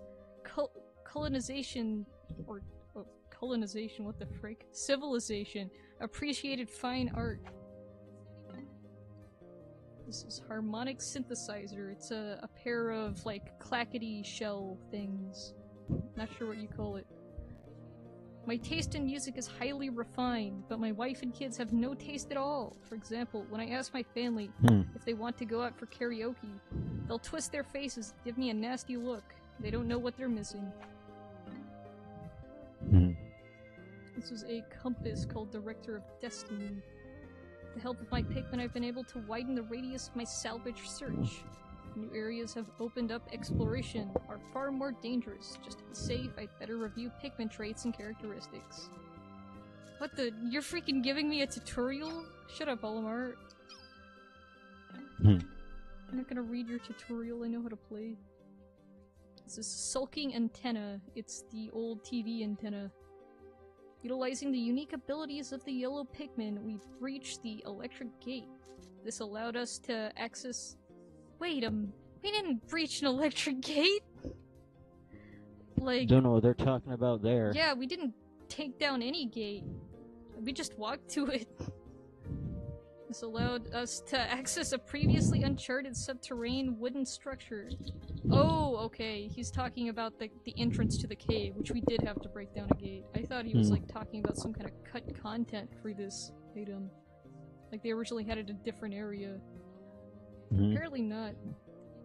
colonization, what the frick? Civilization appreciated fine art. This is Harmonic Synthesizer. It's a pair of, like, clackety shell things. Not sure what you call it. My taste in music is highly refined, but my wife and kids have no taste at all. For example, when I ask my family if they want to go out for karaoke, they'll twist their faces and give me a nasty look. They don't know what they're missing. This was a compass called Director of Destiny. the help of my Pikmin, I've been able to widen the radius of my salvage search. New areas have opened up exploration, are far more dangerous. Just to be safe, I'd better review Pikmin traits and characteristics. What the? You're freaking giving me a tutorial? Shut up, Olimar. I'm not gonna read your tutorial, I know how to play. This is Sulking Antenna. It's the old TV antenna. Utilizing the unique abilities of the yellow Pikmin, we breached the electric gate. This allowed us to access... Wait, we didn't breach an electric gate? Like... Don't know what they're talking about there. Yeah, we didn't take down any gate. We just walked to it. This allowed us to access a previously uncharted subterranean wooden structure. Oh, okay. He's talking about the entrance to the cave, which we did have to break down a gate. I thought he was like talking about some kind of cut content for this item. Like they originally had it in a different area. Apparently not.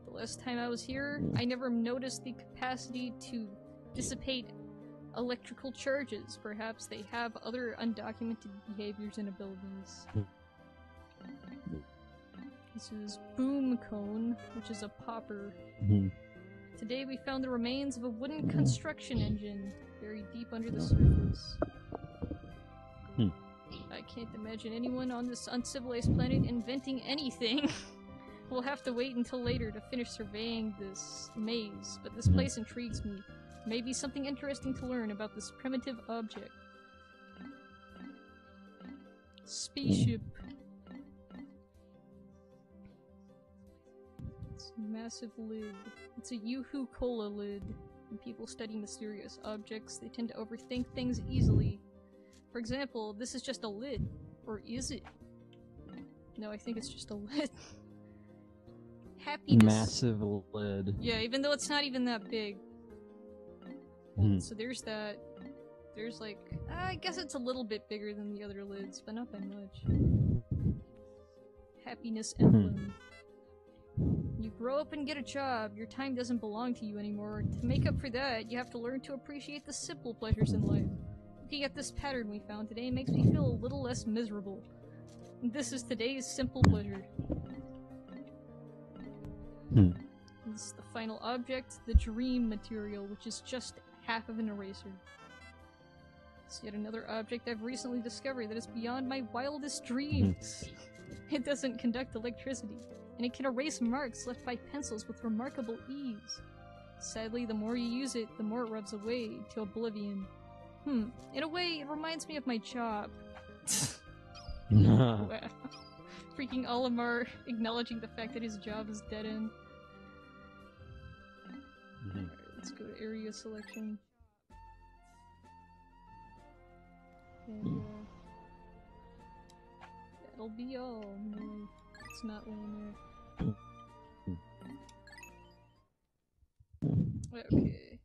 The last time I was here, I never noticed the capacity to dissipate electrical charges. Perhaps they have other undocumented behaviors and abilities. This is Boom Cone, which is a popper. Today we found the remains of a wooden construction engine buried deep under the surface. I can't imagine anyone on this uncivilized planet inventing anything. We'll have to wait until later to finish surveying this maze, but this place intrigues me. Maybe something interesting to learn about this primitive object. Spaceship. It's a massive lid. It's a Yoo-hoo Cola lid. When people study mysterious objects, they tend to overthink things easily. For example, this is just a lid. Or is it? No, I think it's just a lid. Happiness. Massive lid. Yeah, even though it's not even that big. So there's that. There's like, I guess it's a little bit bigger than the other lids, but not by much. Happiness emblem. You grow up and get a job, your time doesn't belong to you anymore. To make up for that, you have to learn to appreciate the simple pleasures in life. Looking at this pattern we found today makes me feel a little less miserable. This is today's simple pleasure. This is the final object, the dream material, which is just half of an eraser. It's yet another object I've recently discovered that is beyond my wildest dreams. It doesn't conduct electricity, and it can erase marks left by pencils with remarkable ease. Sadly, the more you use it, the more it rubs away to oblivion. In a way, it reminds me of my job. Wow. Freaking Olimar acknowledging the fact that his job is dead end. Alright, let's go to area selection. And, that'll be all. No, it's not laying there. Okay.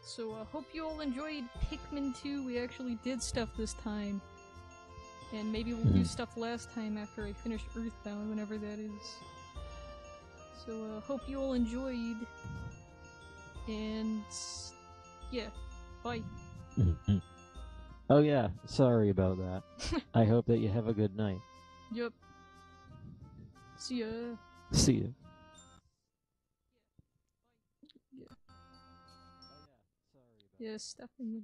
So, hope you all enjoyed Pikmin 2. We actually did stuff this time. And maybe we'll do stuff last time after I finish Earthbound, whenever that is. So, hope you all enjoyed. And... yeah. Bye. Oh yeah, sorry about that. I hope that you have a good night. Yup. See ya. See ya. Yeah, stuff in the